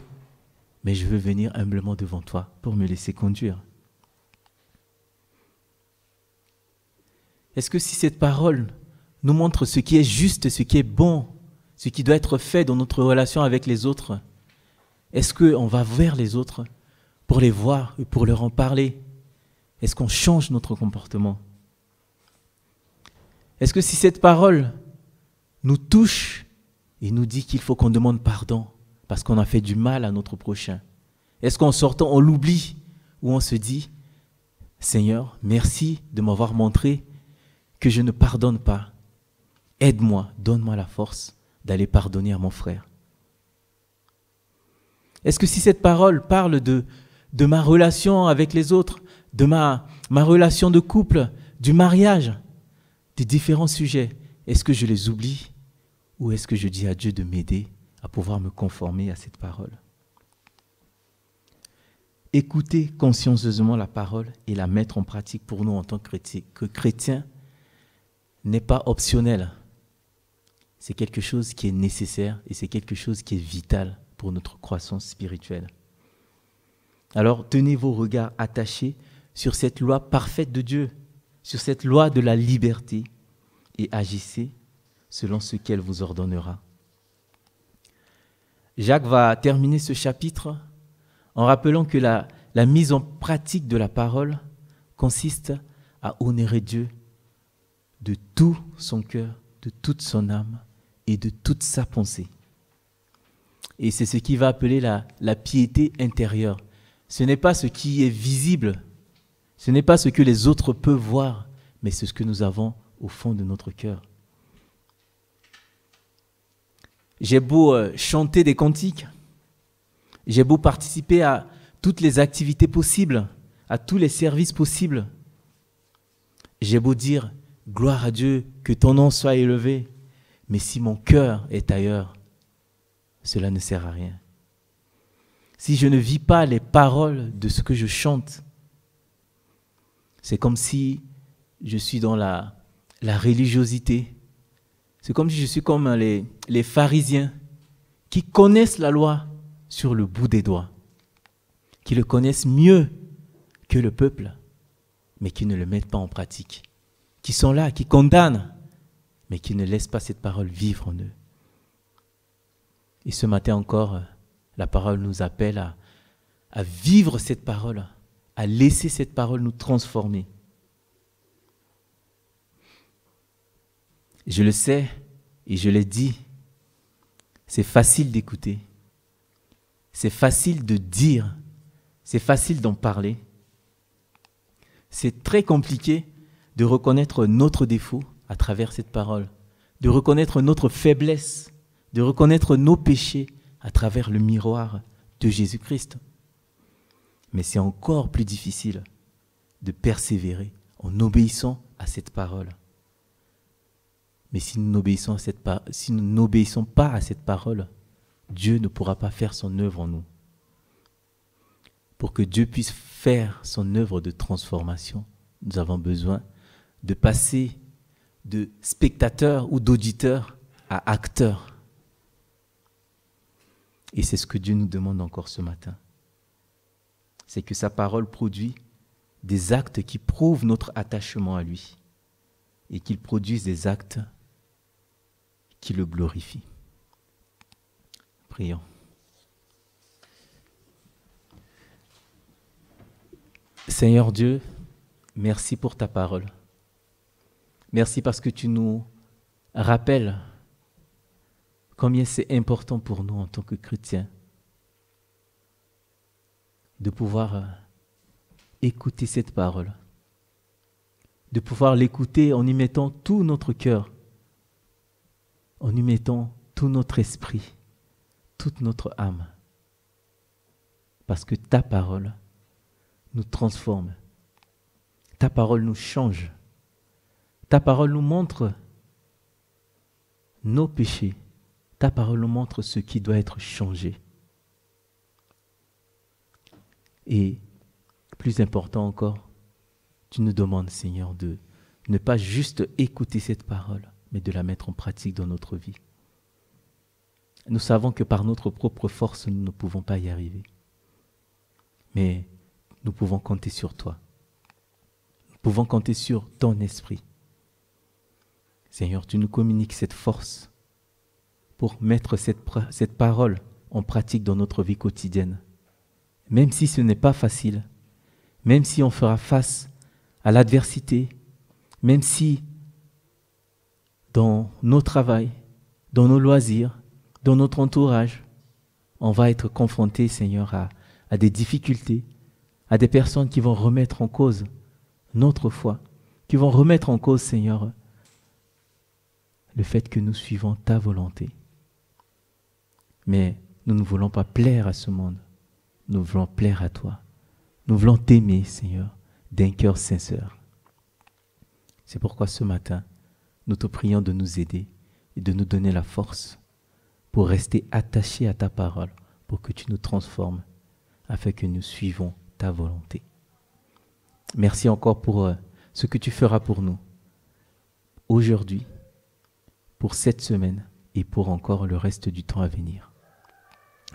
mais je veux venir humblement devant toi pour me laisser conduire. Est-ce que si cette parole nous montre ce qui est juste, ce qui est bon, ce qui doit être fait dans notre relation avec les autres, est-ce qu'on va vers les autres pour les voir et pour leur en parler? Est-ce qu'on change notre comportement? Est-ce que si cette parole nous touche et nous dit qu'il faut qu'on demande pardon parce qu'on a fait du mal à notre prochain, est-ce qu'en sortant on l'oublie ou on se dit « Seigneur, merci de m'avoir montré que je ne pardonne pas. Aide-moi, donne-moi la force d'aller pardonner à mon frère. » Est-ce que si cette parole parle de ma relation avec les autres, de ma relation de couple, du mariage, des différents sujets. Est-ce que je les oublie ou est-ce que je dis à Dieu de m'aider à pouvoir me conformer à cette parole? Écouter consciencieusement la parole et la mettre en pratique pour nous en tant que chrétiens n'est pas optionnel. C'est quelque chose qui est nécessaire et c'est quelque chose qui est vital pour notre croissance spirituelle. Alors, tenez vos regards attachés sur cette loi parfaite de Dieu, sur cette loi de la liberté, et agissez selon ce qu'elle vous ordonnera. Jacques va terminer ce chapitre en rappelant que la mise en pratique de la parole consiste à honorer Dieu de tout son cœur, de toute son âme et de toute sa pensée. Et c'est ce qu'il va appeler la piété intérieure. Ce n'est pas ce qui est visible, ce n'est pas ce que les autres peuvent voir, mais c'est ce que nous avons au fond de notre cœur. J'ai beau chanter des cantiques, j'ai beau participer à toutes les activités possibles, à tous les services possibles, j'ai beau dire « Gloire à Dieu, que ton nom soit élevé », mais si mon cœur est ailleurs, cela ne sert à rien. Si je ne vis pas les paroles de ce que je chante, c'est comme si je suis dans la religiosité. C'est comme si je suis comme les pharisiens qui connaissent la loi sur le bout des doigts, qui le connaissent mieux que le peuple, mais qui ne le mettent pas en pratique, qui sont là, qui condamnent, mais qui ne laissent pas cette parole vivre en eux. Et ce matin encore, la parole nous appelle à vivre cette parole, à laisser cette parole nous transformer. Je le sais et je l'ai dit, c'est facile d'écouter, c'est facile de dire, c'est facile d'en parler. C'est très compliqué de reconnaître notre défaut à travers cette parole, de reconnaître notre faiblesse, de reconnaître nos péchés à travers le miroir de Jésus-Christ. Mais c'est encore plus difficile de persévérer en obéissant à cette parole. Mais si nous n'obéissons pas à cette parole, Dieu ne pourra pas faire son œuvre en nous. Pour que Dieu puisse faire son œuvre de transformation, nous avons besoin de passer de spectateurs ou d'auditeurs à acteurs. Et c'est ce que Dieu nous demande encore ce matin. C'est que sa parole produit des actes qui prouvent notre attachement à lui et qu'il produise des actes qui le glorifient. Prions. Seigneur Dieu, merci pour ta parole. Merci parce que tu nous rappelles combien c'est important pour nous en tant que chrétiens de pouvoir écouter cette parole, de pouvoir l'écouter en y mettant tout notre cœur, en y mettant tout notre esprit, toute notre âme, parce que ta parole nous transforme, ta parole nous change, ta parole nous montre nos péchés, ta parole nous montre ce qui doit être changé. Et plus important encore, tu nous demandes, Seigneur, de ne pas juste écouter cette parole, mais de la mettre en pratique dans notre vie. Nous savons que par notre propre force, nous ne pouvons pas y arriver. Mais nous pouvons compter sur toi. Nous pouvons compter sur ton esprit. Seigneur, tu nous communiques cette force pour mettre cette parole en pratique dans notre vie quotidienne. Même si ce n'est pas facile, même si on fera face à l'adversité, même si dans nos travails, dans nos loisirs, dans notre entourage, on va être confronté, Seigneur, à des difficultés, à des personnes qui vont remettre en cause notre foi, qui vont remettre en cause, Seigneur, le fait que nous suivons ta volonté. Mais nous ne voulons pas plaire à ce monde. Nous voulons plaire à toi. Nous voulons t'aimer, Seigneur, d'un cœur sincère. C'est pourquoi ce matin, nous te prions de nous aider et de nous donner la force pour rester attachés à ta parole, pour que tu nous transformes, afin que nous suivons ta volonté. Merci encore pour ce que tu feras pour nous aujourd'hui, pour cette semaine et pour encore le reste du temps à venir.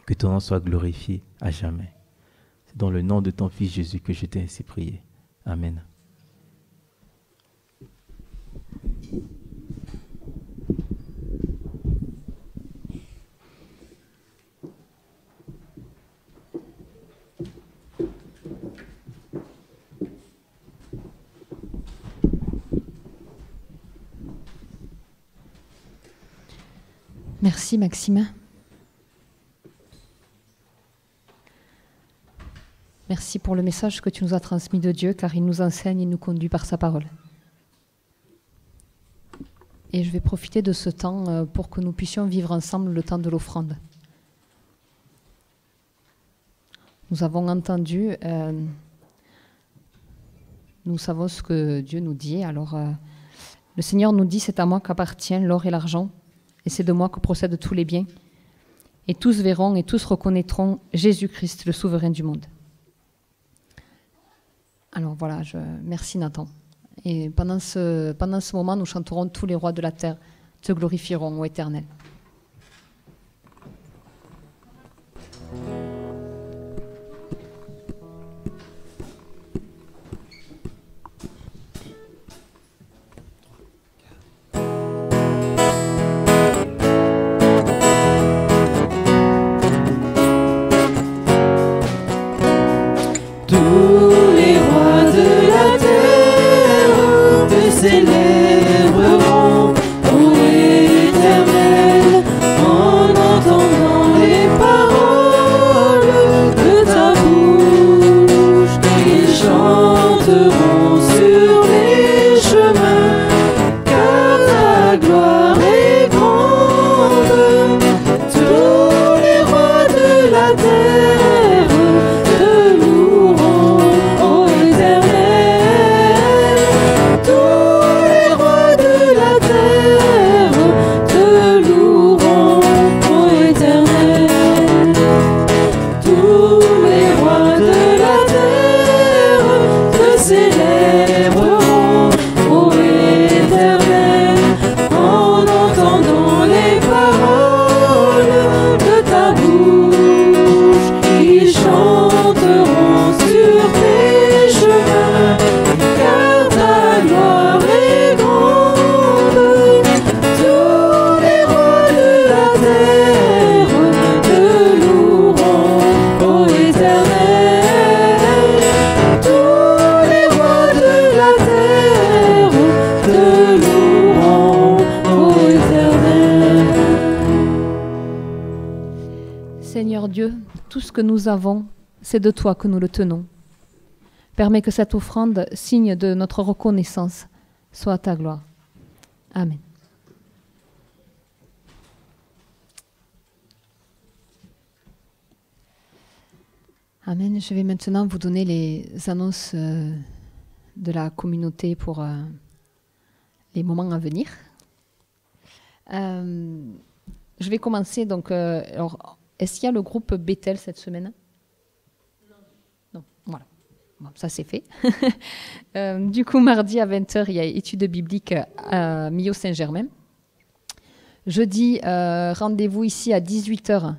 Que ton nom soit glorifié à jamais. C'est dans le nom de ton Fils Jésus que je t'ai ainsi prié. Amen. Merci Maxime. Merci pour le message que tu nous as transmis de Dieu, car il nous enseigne et nous conduit par sa parole. Et je vais profiter de ce temps pour que nous puissions vivre ensemble le temps de l'offrande. Nous avons entendu, nous savons ce que Dieu nous dit. Alors, le Seigneur nous dit, c'est à moi qu'appartient l'or et l'argent, et c'est de moi que procèdent tous les biens. Et tous verront et tous reconnaîtront Jésus-Christ, le souverain du monde. Alors voilà, merci Nathan. Et pendant ce moment, nous chanterons tous les rois de la terre, te glorifieront, ô Éternel. Célébreront, ô Éternel, en entendant les paroles de ta bouche. Ils chanteront sur les chemins, car ta gloire est grande. Tous les rois de la terre te loueront, ô Éternel. Tous les rois de la terre te loueront, ô Éternel. Tous les rois de la terre te célébreront, ô Éternel, en entendant les paroles de ta bouche. Ils chanteront sur tes chemins, car ta gloire est grande. Tous les rois de la terre te loueront, ô Éternel. Tous les rois de la terre te loueront, ô Éternel. Seigneur Dieu, tout ce que nous avons, c'est de toi que nous le tenons. Permets que cette offrande, signe de notre reconnaissance, soit à ta gloire. Amen. Amen. Je vais maintenant vous donner les annonces de la communauté pour les moments à venir. Je vais commencer donc. Alors, est-ce qu'il y a le groupe Bethel cette semaine? Non. Voilà. Bon, ça c'est fait. Du coup, mardi à 20h, il y a études bibliques à Millau Saint-Germain. Jeudi, rendez-vous ici à 18h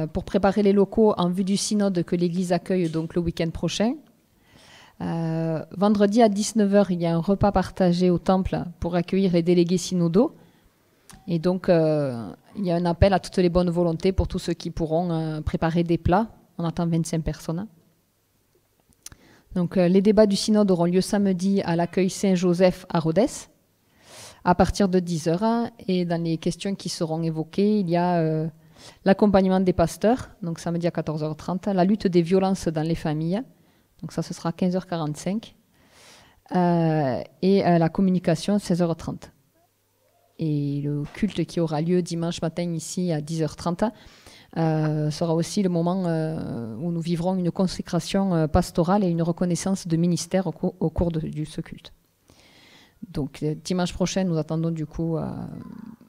pour préparer les locaux en vue du synode que l'Église accueille donc le week-end prochain. Vendredi à 19h, il y a un repas partagé au temple pour accueillir les délégués synodaux. Et donc, il y a un appel à toutes les bonnes volontés pour tous ceux qui pourront préparer des plats. On attend 25 personnes. Donc, les débats du synode auront lieu samedi à l'accueil Saint-Joseph à Rodez, à partir de 10h. Et dans les questions qui seront évoquées, il y a l'accompagnement des pasteurs, donc samedi à 14h30, la lutte des violences dans les familles, donc ça ce sera 15h45, et la communication 16h30. Et le culte qui aura lieu dimanche matin ici à 10h30 sera aussi le moment où nous vivrons une consécration pastorale et une reconnaissance de ministère au cours de ce culte. Donc dimanche prochain, nous attendons du coup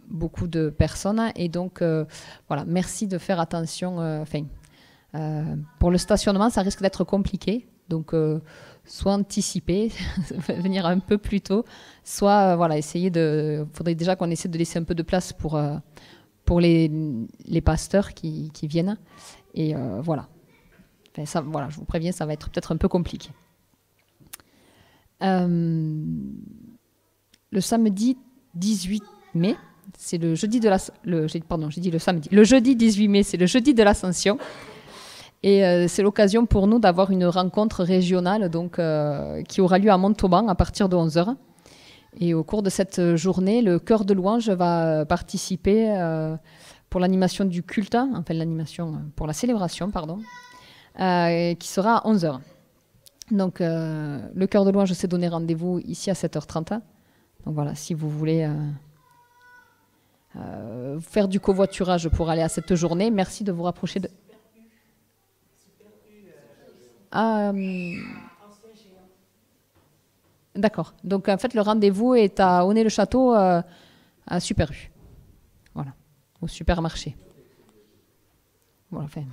beaucoup de personnes. Et donc voilà, merci de faire attention. Pour le stationnement, ça risque d'être compliqué. Donc soit anticiper, venir un peu plus tôt, soit voilà, essayer de... Il faudrait déjà qu'on essaie de laisser un peu de place pour les pasteurs qui viennent. Et voilà. Ça, voilà, je vous préviens, ça va être peut-être un peu compliqué. Le samedi 18 mai, c'est le jeudi de j'ai dit le samedi. Le jeudi 18 mai, c'est le jeudi de l'Ascension. Et c'est l'occasion pour nous d'avoir une rencontre régionale donc, qui aura lieu à Montauban à partir de 11h. Et au cours de cette journée, le chœur de louange va participer pour l'animation du culte, enfin l'animation pour la célébration, pardon, qui sera à 11h. Donc le chœur de louange s'est donné rendez-vous ici à 7h30. Donc voilà, si vous voulez faire du covoiturage pour aller à cette journée, merci de vous rapprocher de... D'accord. Donc en fait, le rendez-vous est à Aunay-le-Château, à Super U. Voilà, au supermarché. Voilà, enfin...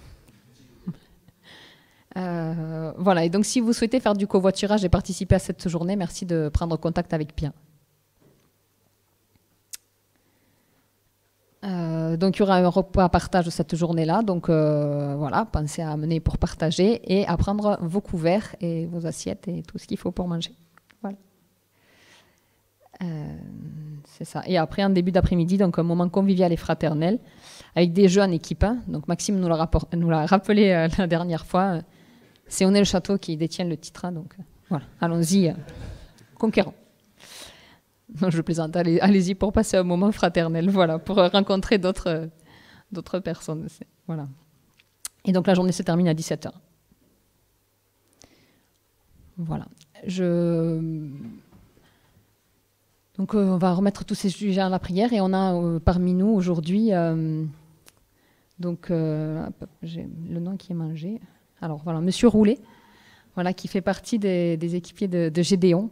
voilà, et donc si vous souhaitez faire du covoiturage et participer à cette journée, merci de prendre contact avec Pierre. Donc il y aura un repas à partage cette journée-là, donc voilà, pensez à amener pour partager et à prendre vos couverts et vos assiettes et tout ce qu'il faut pour manger. Voilà. C'est ça. Et après, en début d'après-midi, donc un moment convivial et fraternel avec des jeux en équipe. Hein. Donc Maxime nous l'a rappelé la dernière fois. C'est Aunay-le-Château qui détient le titre. Hein, donc voilà, allons-y, conquérons. Non, je plaisante. Allez-y pour passer un moment fraternel, voilà, pour rencontrer d'autres personnes. Voilà. Et donc la journée se termine à 17h. Voilà. Donc on va remettre tous ces sujets à la prière et on a parmi nous aujourd'hui, j'ai le nom qui est mangé. Alors voilà, Monsieur Roulet, voilà, qui fait partie des équipiers de Gédéon.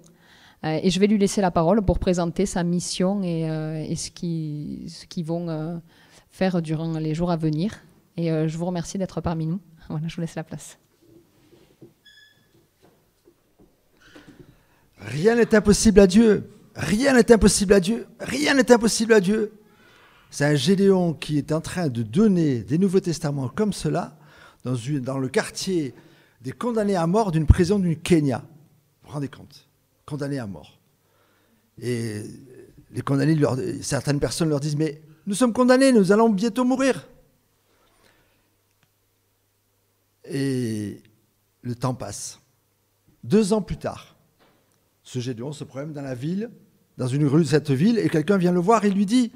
Et je vais lui laisser la parole pour présenter sa mission et ce qu'ils vont faire durant les jours à venir. Et je vous remercie d'être parmi nous. Voilà, je vous laisse la place. Rien n'est impossible à Dieu. Rien n'est impossible à Dieu. Rien n'est impossible à Dieu. C'est un Gédéon qui est en train de donner des Nouveaux Testaments comme cela dans le quartier des condamnés à mort d'une prison du Kenya. Vous vous rendez compte ? Condamnés à mort. Et les condamnés, certaines personnes leur disent « Mais nous sommes condamnés, nous allons bientôt mourir. » Et le temps passe. 2 ans plus tard, ce Gédéon se promène dans la ville, dans une rue de cette ville, et quelqu'un vient le voir et lui dit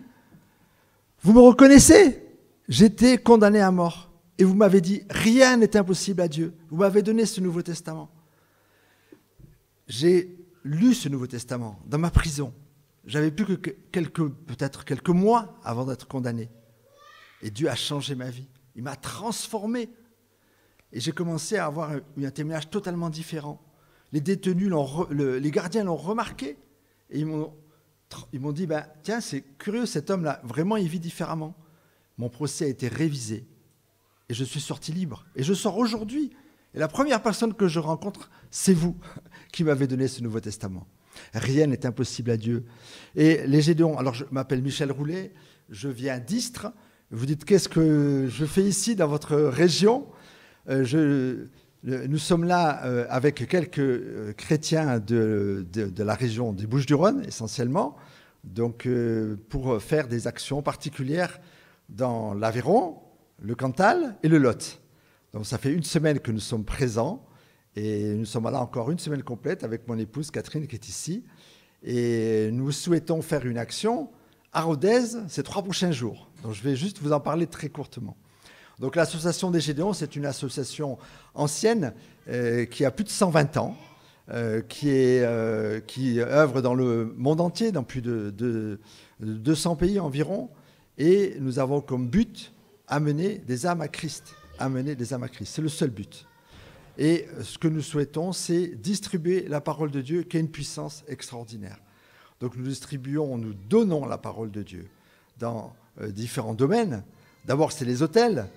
« Vous me reconnaissez ? J'étais condamné à mort. Et vous m'avez dit « Rien n'est impossible à Dieu. Vous m'avez donné ce Nouveau Testament. » J'ai lu ce Nouveau Testament dans ma prison. J'avais plus que peut-être quelques mois avant d'être condamné. Et Dieu a changé ma vie. Il m'a transformé. Et j'ai commencé à avoir un témoignage totalement différent. Les détenus, les gardiens l'ont remarqué. Et ils m'ont dit, tiens, c'est curieux, cet homme-là, vraiment, il vit différemment. Mon procès a été révisé. Et je suis sorti libre. Et je sors aujourd'hui. Et la première personne que je rencontre, c'est vous qui m'avez donné ce Nouveau Testament. Rien n'est impossible à Dieu. Et les Gédéons, alors je m'appelle Michel Roulet, je viens d'Istres. Vous dites, qu'est-ce que je fais ici dans votre région ? Nous sommes là avec quelques chrétiens de la région des Bouches-du-Rhône, essentiellement, donc, pour faire des actions particulières dans l'Aveyron, le Cantal et le Lot. Donc ça fait 1 semaine que nous sommes présents et nous sommes là encore 1 semaine complète avec mon épouse Catherine qui est ici. Et nous souhaitons faire une action à Rodez ces 3 prochains jours. Donc je vais juste vous en parler très courtement. Donc l'association des Gédéons, c'est une association ancienne qui a plus de 120 ans, qui œuvre dans le monde entier, dans plus de 200 pays environ. Et nous avons comme but amener des âmes à Christ. Amener des âmes à Christ. C'est le seul but. Et ce que nous souhaitons, c'est distribuer la parole de Dieu qui a une puissance extraordinaire. Donc nous distribuons, nous donnons la parole de Dieu dans différents domaines. D'abord, c'est les hôtels.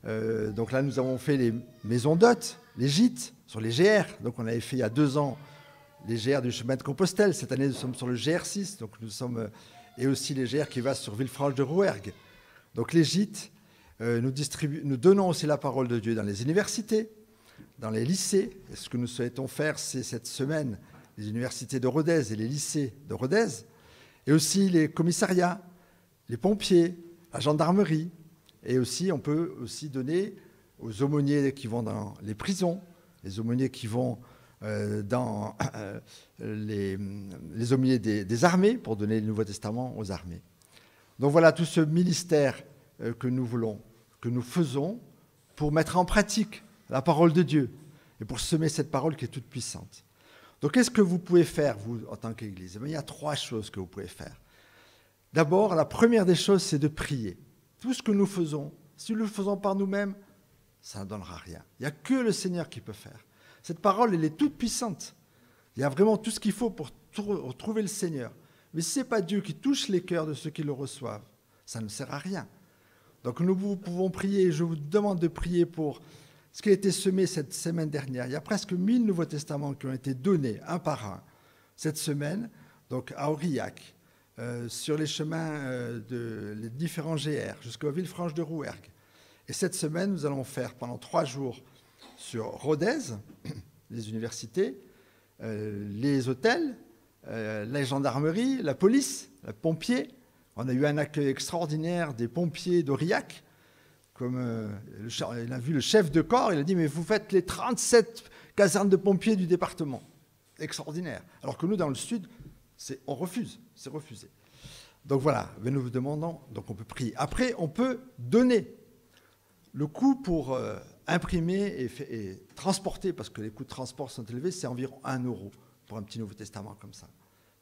Donc là, nous avons fait les maisons d'hôtes, les gîtes, sur les GR. Donc on avait fait il y a 2 ans les GR du chemin de Compostelle. Cette année, nous sommes sur le GR6. Donc nous sommes, et aussi les GR qui va sur Villefranche de Rouergue. Donc les gîtes, nous donnons aussi la parole de Dieu dans les universités, dans les lycées. Et ce que nous souhaitons faire, c'est cette semaine, les universités de Rodez et les lycées de Rodez, et aussi les commissariats, les pompiers, la gendarmerie. Et aussi, on peut aussi donner aux aumôniers qui vont dans les prisons, les aumôniers qui vont dans les aumôniers des armées, pour donner le Nouveau Testament aux armées. Donc voilà tout ce ministère que nous faisons pour mettre en pratique la parole de Dieu et pour semer cette parole qui est toute puissante. Donc qu'est-ce que vous pouvez faire, vous, en tant qu'Église? Il y a 3 choses que vous pouvez faire. D'abord, la première des choses, c'est de prier. Tout ce que nous faisons, si nous le faisons par nous-mêmes, ça ne donnera rien. Il n'y a que le Seigneur qui peut faire. Cette parole, elle est toute puissante. Il y a vraiment tout ce qu'il faut pour retrouver le Seigneur. Mais si ce n'est pas Dieu qui touche les cœurs de ceux qui le reçoivent, ça ne sert à rien. Donc nous pouvons prier, je vous demande de prier pour ce qui a été semé cette semaine dernière. Il y a presque 1000 Nouveaux Testaments qui ont été donnés, un par un, cette semaine, donc à Aurillac, sur les chemins les différents GR, jusqu'au Villefranche de Rouergue. Et cette semaine, nous allons faire pendant 3 jours sur Rodez, les universités, les hôtels, la gendarmerie, la police, les pompiers. On a eu un accueil extraordinaire des pompiers d'Aurillac. Comme il a vu le chef de corps, il a dit « Mais vous faites les 37 casernes de pompiers du département. » Extraordinaire. Alors que nous, dans le sud, on refuse, c'est refusé. Donc voilà, nous vous demandons, donc on peut prier. Après, on peut donner. Le coût pour imprimer et transporter, parce que les coûts de transport sont élevés, c'est environ 1 € pour un petit Nouveau Testament comme ça.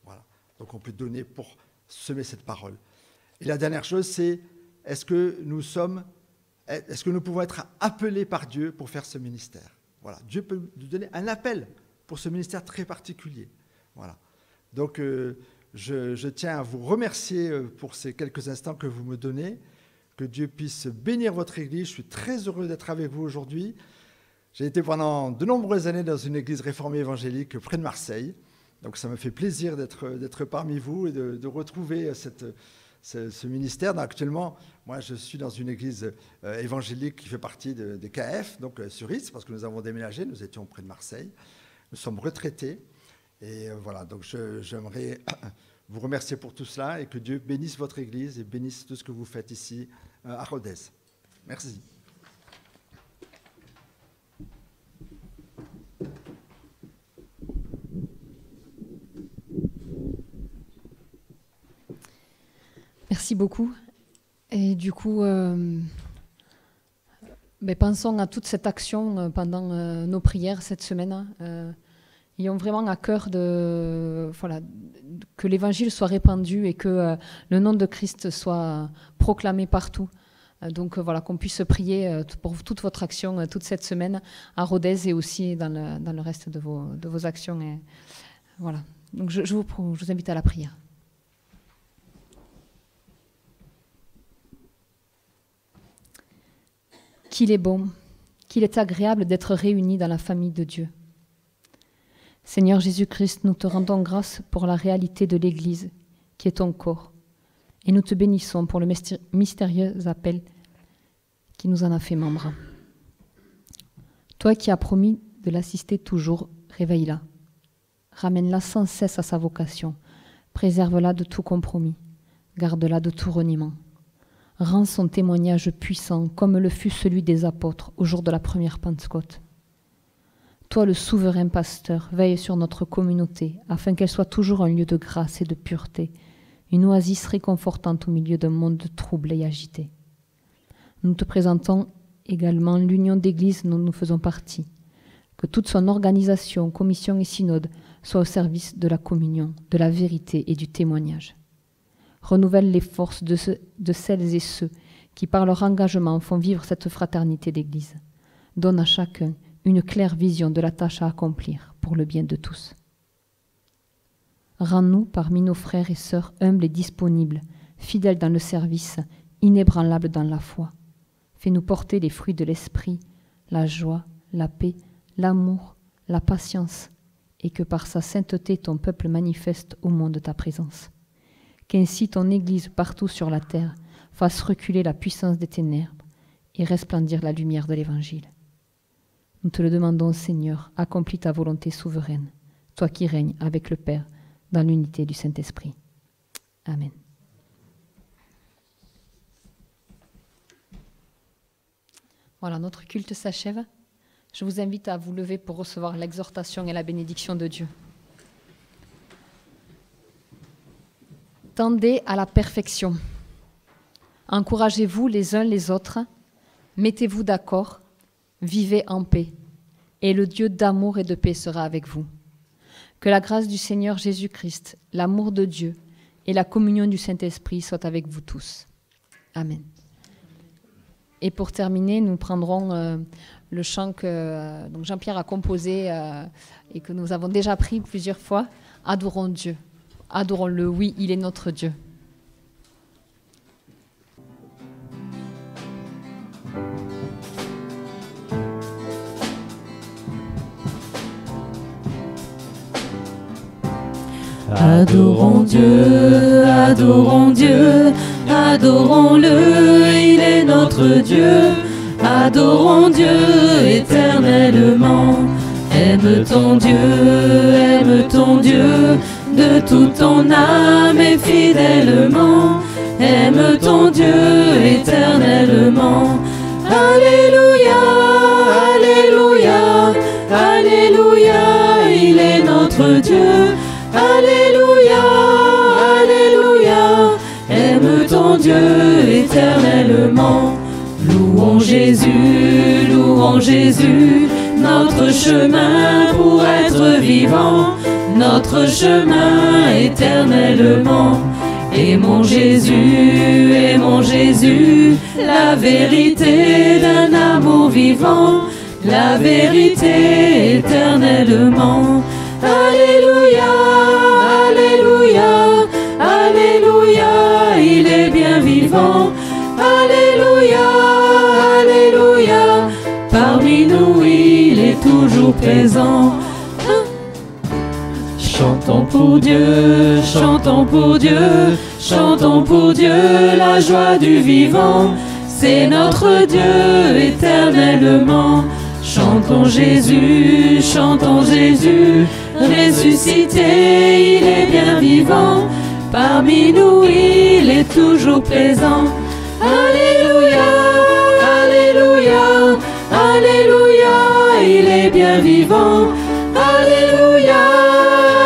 Voilà. Donc on peut donner pour semer cette parole. Et la dernière chose, c'est est-ce que nous pouvons être appelés par Dieu pour faire ce ministère? Voilà. Dieu peut nous donner un appel pour ce ministère très particulier. Voilà. Donc je tiens à vous remercier pour ces quelques instants que vous me donnez. Que Dieu puisse bénir votre Église. Je suis très heureux d'être avec vous aujourd'hui. J'ai été pendant de nombreuses années dans une église réformée évangélique près de Marseille. Donc ça me fait plaisir d'être parmi vous et de retrouver ce ministère. Donc, actuellement, moi je suis dans une église évangélique qui fait partie des KF, donc sur Is, parce que nous avons déménagé, nous étions près de Marseille. Nous sommes retraités. Et voilà, donc j'aimerais vous remercier pour tout cela et que Dieu bénisse votre Église et bénisse tout ce que vous faites ici à Rodez. Merci. Merci beaucoup. Et du coup, pensons à toute cette action pendant nos prières cette semaine. Ayons vraiment à cœur que l'Évangile soit répandu et que le nom de Christ soit proclamé partout. Donc voilà, qu'on puisse prier pour toute votre action toute cette semaine à Rodez et aussi dans le reste de vos actions. Et voilà. Donc je vous invite à la prière. Qu'il est bon, qu'il est agréable d'être réunis dans la famille de Dieu. Seigneur Jésus-Christ, nous te rendons grâce pour la réalité de l'Église, qui est ton corps, et nous te bénissons pour le mystérieux appel qui nous en a fait membres. Toi qui as promis de l'assister toujours, réveille-la. Ramène-la sans cesse à sa vocation. Préserve-la de tout compromis. Garde-la de tout reniement. Rends son témoignage puissant comme le fut celui des apôtres au jour de la première Pentecôte. Toi, le souverain pasteur, veille sur notre communauté afin qu'elle soit toujours un lieu de grâce et de pureté, une oasis réconfortante au milieu d'un monde troublé et agité. Nous te présentons également l'union d'églises dont nous faisons partie, que toute son organisation, commission et synode soit au service de la communion, de la vérité et du témoignage. Renouvelle les forces de celles et ceux qui, par leur engagement, font vivre cette fraternité d'Église. Donne à chacun une claire vision de la tâche à accomplir pour le bien de tous. Rends-nous parmi nos frères et sœurs humbles et disponibles, fidèles dans le service, inébranlables dans la foi. Fais-nous porter les fruits de l'esprit, la joie, la paix, l'amour, la patience, et que par sa sainteté ton peuple manifeste au monde ta présence. Qu'ainsi ton Église partout sur la terre fasse reculer la puissance des ténèbres et resplendir la lumière de l'Évangile. Nous te le demandons, Seigneur, accomplis ta volonté souveraine, toi qui règnes avec le Père dans l'unité du Saint-Esprit. Amen. Voilà, notre culte s'achève. Je vous invite à vous lever pour recevoir l'exhortation et la bénédiction de Dieu. Tendez à la perfection. Encouragez-vous les uns les autres. Mettez-vous d'accord. Vivez en paix. Et le Dieu d'amour et de paix sera avec vous. Que la grâce du Seigneur Jésus-Christ, l'amour de Dieu et la communion du Saint-Esprit soient avec vous tous. Amen. Et pour terminer, nous prendrons le chant que donc Jean-Pierre a composé et que nous avons déjà pris plusieurs fois. Adorons Dieu. Adorons-le. Oui, il est notre Dieu. Adorons Dieu, adorons Dieu, adorons-le, il est notre Dieu. Adorons Dieu éternellement. Aime ton Dieu de toute ton âme et fidèlement. Aime ton Dieu éternellement. Alléluia, alléluia, alléluia, il est notre Dieu. Alléluia, alléluia, aime ton Dieu éternellement. Louons Jésus, notre chemin pour être vivant, notre chemin éternellement. Aimons Jésus, la vérité d'un amour vivant, la vérité éternellement. Alléluia, alléluia, alléluia, il est bien vivant. Alléluia, alléluia, parmi nous il est toujours présent. Chantons pour Dieu, chantons pour Dieu, chantons pour Dieu la joie du vivant. C'est notre Dieu éternellement. Chantons Jésus, ressuscité, il est bien vivant. Parmi nous, il est toujours présent. Alléluia, alléluia, alléluia, il est bien vivant. Alléluia,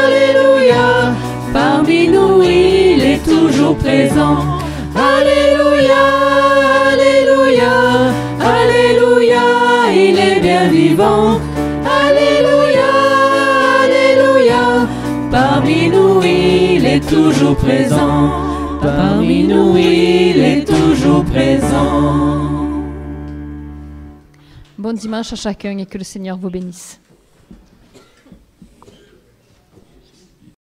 alléluia, parmi nous, il est toujours présent. Alléluia, alléluia, alléluia, il est bien vivant. Alléluia, alléluia, parmi nous il est toujours présent. Parmi nous il est toujours présent. Bon dimanche à chacun et que le Seigneur vous bénisse.